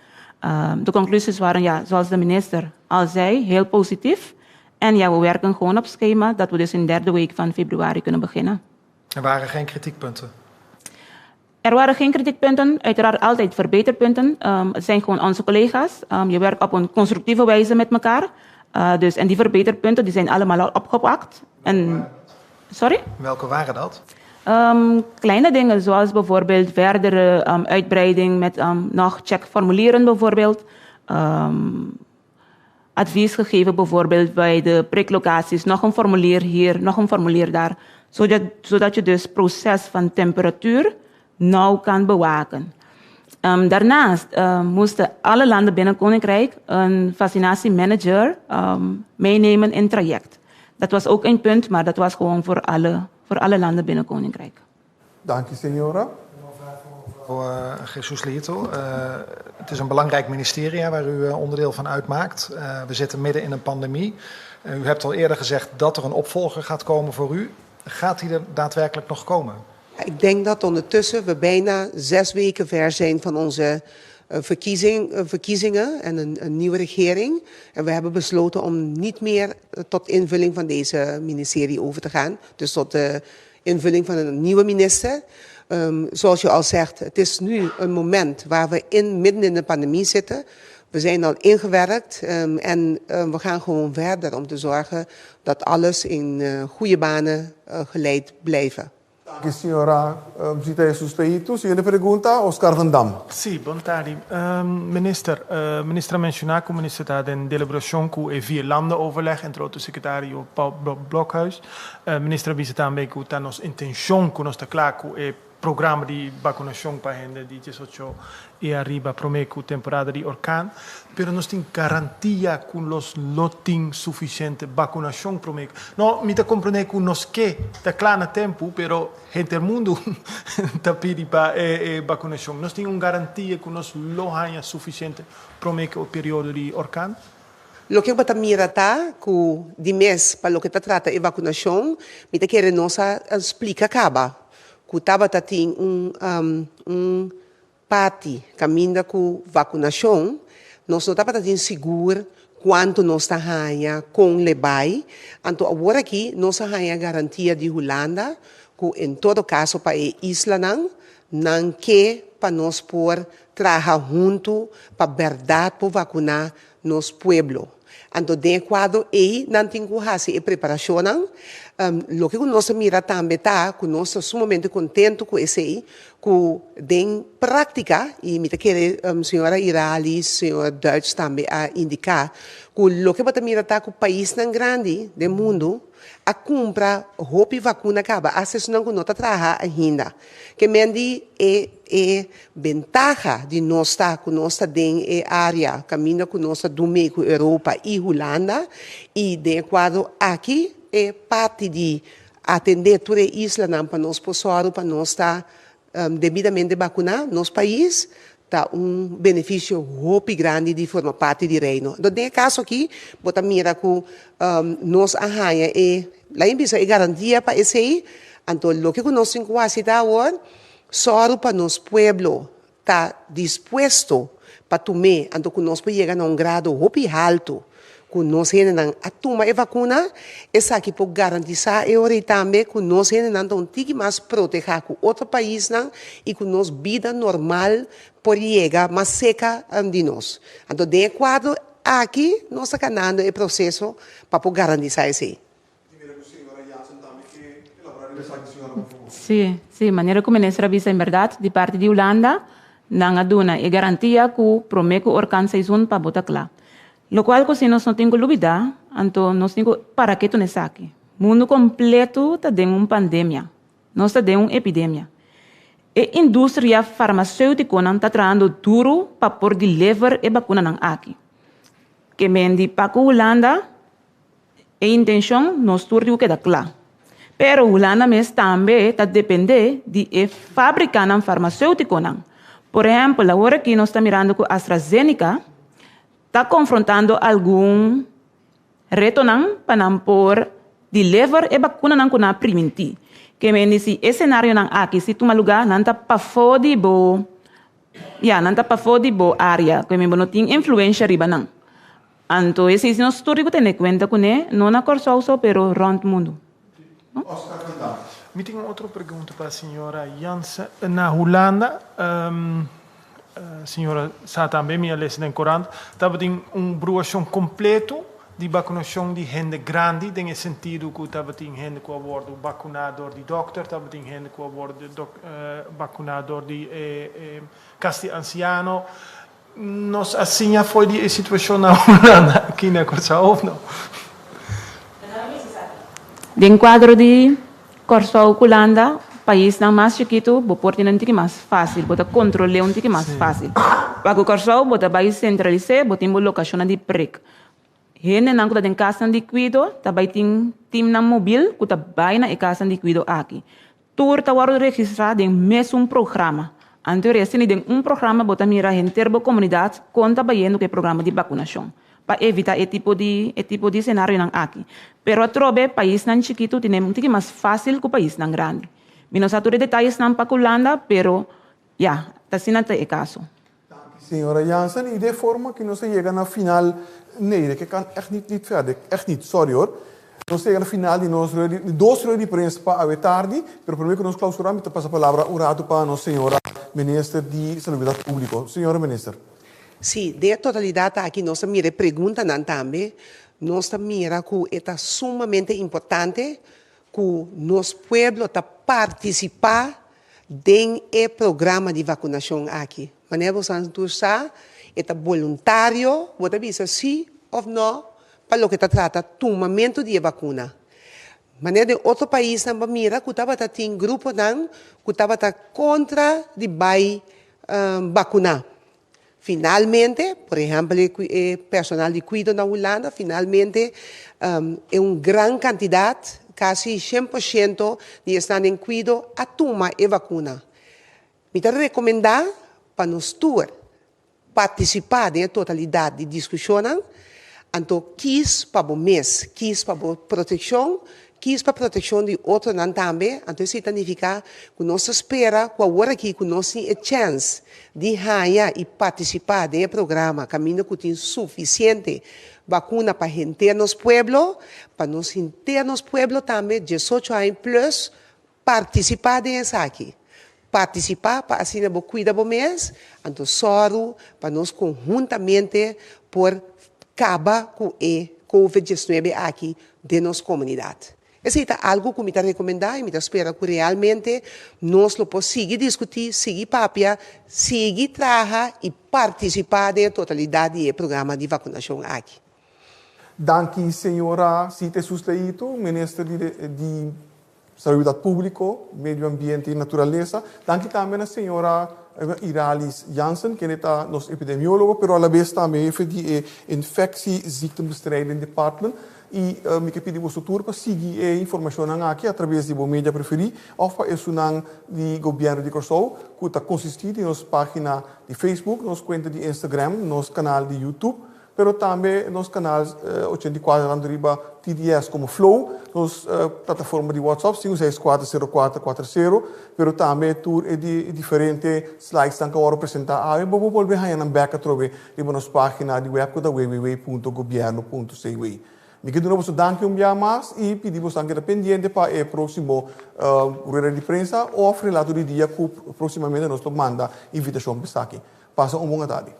De conclusies waren, zoals de minister al zei, heel positief. En we werken gewoon op schema dat we dus in de 3e week van februari kunnen beginnen. Er waren geen kritiekpunten? Er waren geen kritiekpunten, uiteraard altijd verbeterpunten. Het zijn gewoon onze collega's. Je werkt op een constructieve wijze met elkaar. En die verbeterpunten die zijn allemaal al opgepakt. En, sorry? Welke waren dat? Kleine dingen zoals bijvoorbeeld verdere uitbreiding met nog checkformulieren bijvoorbeeld. Advies gegeven bijvoorbeeld bij de priklocaties. Nog een formulier hier, nog een formulier daar. Zodat je dus het proces van temperatuur nauw kan bewaken. Daarnaast moesten alle landen binnen Koninkrijk een vaccinatiemanager meenemen in het traject. Dat was ook een punt, maar dat was gewoon voor alle landen binnen Koninkrijk. Dank je, signora. Jesus Lieto. Het is een belangrijk ministerie waar u onderdeel van uitmaakt. We zitten midden in een pandemie. U hebt al eerder gezegd dat er een opvolger gaat komen voor u. Gaat die er daadwerkelijk nog komen? Ik denk dat ondertussen we bijna 6 weken ver zijn van onze verkiezingen en een nieuwe regering. En we hebben besloten om niet meer tot invulling van deze ministerie over te gaan. Dus tot de invulling van een nieuwe minister. Zoals je al zegt, het is nu een moment waar we midden in de pandemie zitten. We zijn al ingewerkt en we gaan gewoon verder om te zorgen dat alles in goede banen geleid blijven. Dank je, signora Zita Jesus Leito. Siguiente pregunta, Oscar Van Dam. Sì, bontari. Ministra mencionato, minister da den deliberação com e 4 landen overleg entre o secretário Paul Blokhuis. Ministra visita também com a nossa intenção com nós claro com e programa de vacunação para gente de 18 e arriba prometo temporada de orcán, pero nós tem garantia com los loting suficiente vacunação prometo. No, me te compreender com nós que tá claro na tempo, pero gente mundo tá pedi para vacunação. Nós tem garantia com nós lohanha suficiente prometo o período de orcán. Lo que eu mira tá com de mês para lo que tá trata de vacunação, me te querer nossa explica acaba. Que Tabata tem parte caminho com vacunação, nós não estamos tendo seguro quanto nós está ganhando com lebai. Então agora aqui nós ganhamos garantia de Holanda, que em todo caso para a isla não que para nós por trabalhar junto para verdade para vacinar nosso pueblo. Então de quadro aí não tem que fazer a preparação. Lo que nós mira também tá, que nós estamos sumamente contentes com isso aí, que em prática, e me quer senhora Irali, senhora Deutsch também a indicar, que lo que mira tá, que o país tão grande do mundo, a compra roupa e vacuna acaba, assim não que nós trabalhamos ainda. Que mendi é ventaja de nós estar com nossa área, caminho com nossa do meio com Europa e Holanda, e de quadro aqui, é parte de atender toda a isla para nós pessoal, para nós estar devidamente vacinar nosso país, tá benefício muito grande de formar parte do reino. Então, nesse caso aqui, bota mira que nós arranha e lá em Bisa é garantia para esse aí, então o que nós temos que fazer agora, só para nosso pueblo está disposto para tomar, então que nós podemos chegar a grado muito alto. Que nós temos a tomar a vacuna, essa aqui pode garantizar e também que nós temos mais proteger com outro país e que nossa vida normal pode chegar mais seca de nós. Então, de acordo aqui, nós estamos ganhando o processo para poder garantizar isso. Sim, sim, maneira como a ministra avisa em verdade, de parte de Holanda, não há dúvida e garantia que promete o orcán seizoen para botar claro. Lo cual, se nós não temos dúvida, então nós temos para que tu não saque. O mundo completo está dentro de uma pandemia. Nós está dentro de uma epidemia. A indústria farmacêutica está trabalhando duro para pôr de levar a vacuna aqui. Que mendi para a Holanda, a intenção nós tudo queda claro. Pero Holanda mesmo também está dependendo de fabricar farmacêutico. Por exemplo, agora que nós estamos mirando com a AstraZeneca, está confrontando algum reto para pôr de levar a vacuna com a preventiva. Que me diz, esse cenário aqui, se tu lugar, não está para fora de boa área, que me não tem influência riba não. Então, esse é nosso histórico tem em conta com ele, não na Corsol só, pero rond mundo. Me tem outra pergunta para a senhora Jansen. Na Holanda, a senhora sabe também, minha lesson em Coran, estava em broação completo di vacunação de gente grande, tem sentido que estava tem gente que aborda vacunador de doctor, estava tem gente que aborda vacunador de casti anciano. Nós assim foi a situação na Holanda, aqui na Corsau, não? De quadro de Corsau, Holanda, país não mais chiquito, vou pôr um tique mais fácil, vou controlar um tique mais fácil. Para o Corsau, vou país centralizado, vou ter uma locação de prec. Gente não tem casa de cuido, também tem time na móvel, que também na casa de cuido aqui. Tour está registrado em mesmo programa. Anteriormente, tem programa para mirar a interbo comunidade com trabalhando com o programa de vacunação, para evitar esse tipo de cenário aqui. Pero trobe país não chiquito tem muito mais fácil que o país não grande. Menos atore detalhes não para Holanda, pero já, está sendo o caso. Senhora Jansen, e de forma que nós chegamos na final, nee, que kan echt niet verder, echt niet, sorry hoor. Nós chegamos na final de nós dois horas de prensa para a tarde, pero primeiro que nós clausuramos, então passa a palavra urado para a nossa senhora ministra de Saúde Pública. Senhora ministra. Sim, de totalidade aqui nós mira pergunta também, nós mira que é sumamente importante que nosso povo participar do programa de vacinação aqui. Wanneer we zijn toestaan, het voluntário, wordt bisa sim of não, para lo que se trata tomamento de vacuna. Wanneer de outro país não mira, que estava tem grupo não, que estava contra de vacunar. Finalmente, por exemplo, o personal de cuidado na Holanda, finalmente é grande quantidade, quase 100% de estão em cuidado a tomar a vacuna. Me recomendar para nós participar da totalidade de discussão, então quis para o mês, quis para a proteção, quis para a proteção de outros também, então isso significa que nós espera que agora aqui que nós temos a chance de ganhar e participar do programa, caminho que tem suficiente vacuna para internos pueblo, para nos internos pueblo também 18 anos plus participar dessa aqui. Participar para assim cuidar do mês, então só para nós conjuntamente por acabar com o COVID-19 aqui de nossa comunidade. Isso é algo que me recomendar e me espera que realmente nós lo possamos seguir discutir, seguir papia, seguir trabalhar e participar da totalidade do programa de vacinação aqui. Danke, senhora Cite Susteito, ministra de Saúde Pública, Meio Ambiente e Natureza. Danke também a senhora Iralis Jansen, que é nosso epidemiólogo, mas a vez também é de Infectieziektenbestrijding Department. E me pedi você para seguir a informação aqui através de mídia preferida, ou para isso do governo de Corsau, que está consistindo em nossa página de Facebook, nossa conta de Instagram, nosso canal de YouTube, pero também nosso canal 84 Andriba TDS como Flow, nossa plataforma de WhatsApp 5640440, pero também tour é de diferentes slides que agora apresentar. Eu vou voltar a back através de nossa página de web da www.governo.cw. Me quedo novo danke dia mais e pedimos anche pendiente para o próximo rueda de prensa ou relato de dia que proximamente nós manda invitação para aqui. Passa uma boa tarde.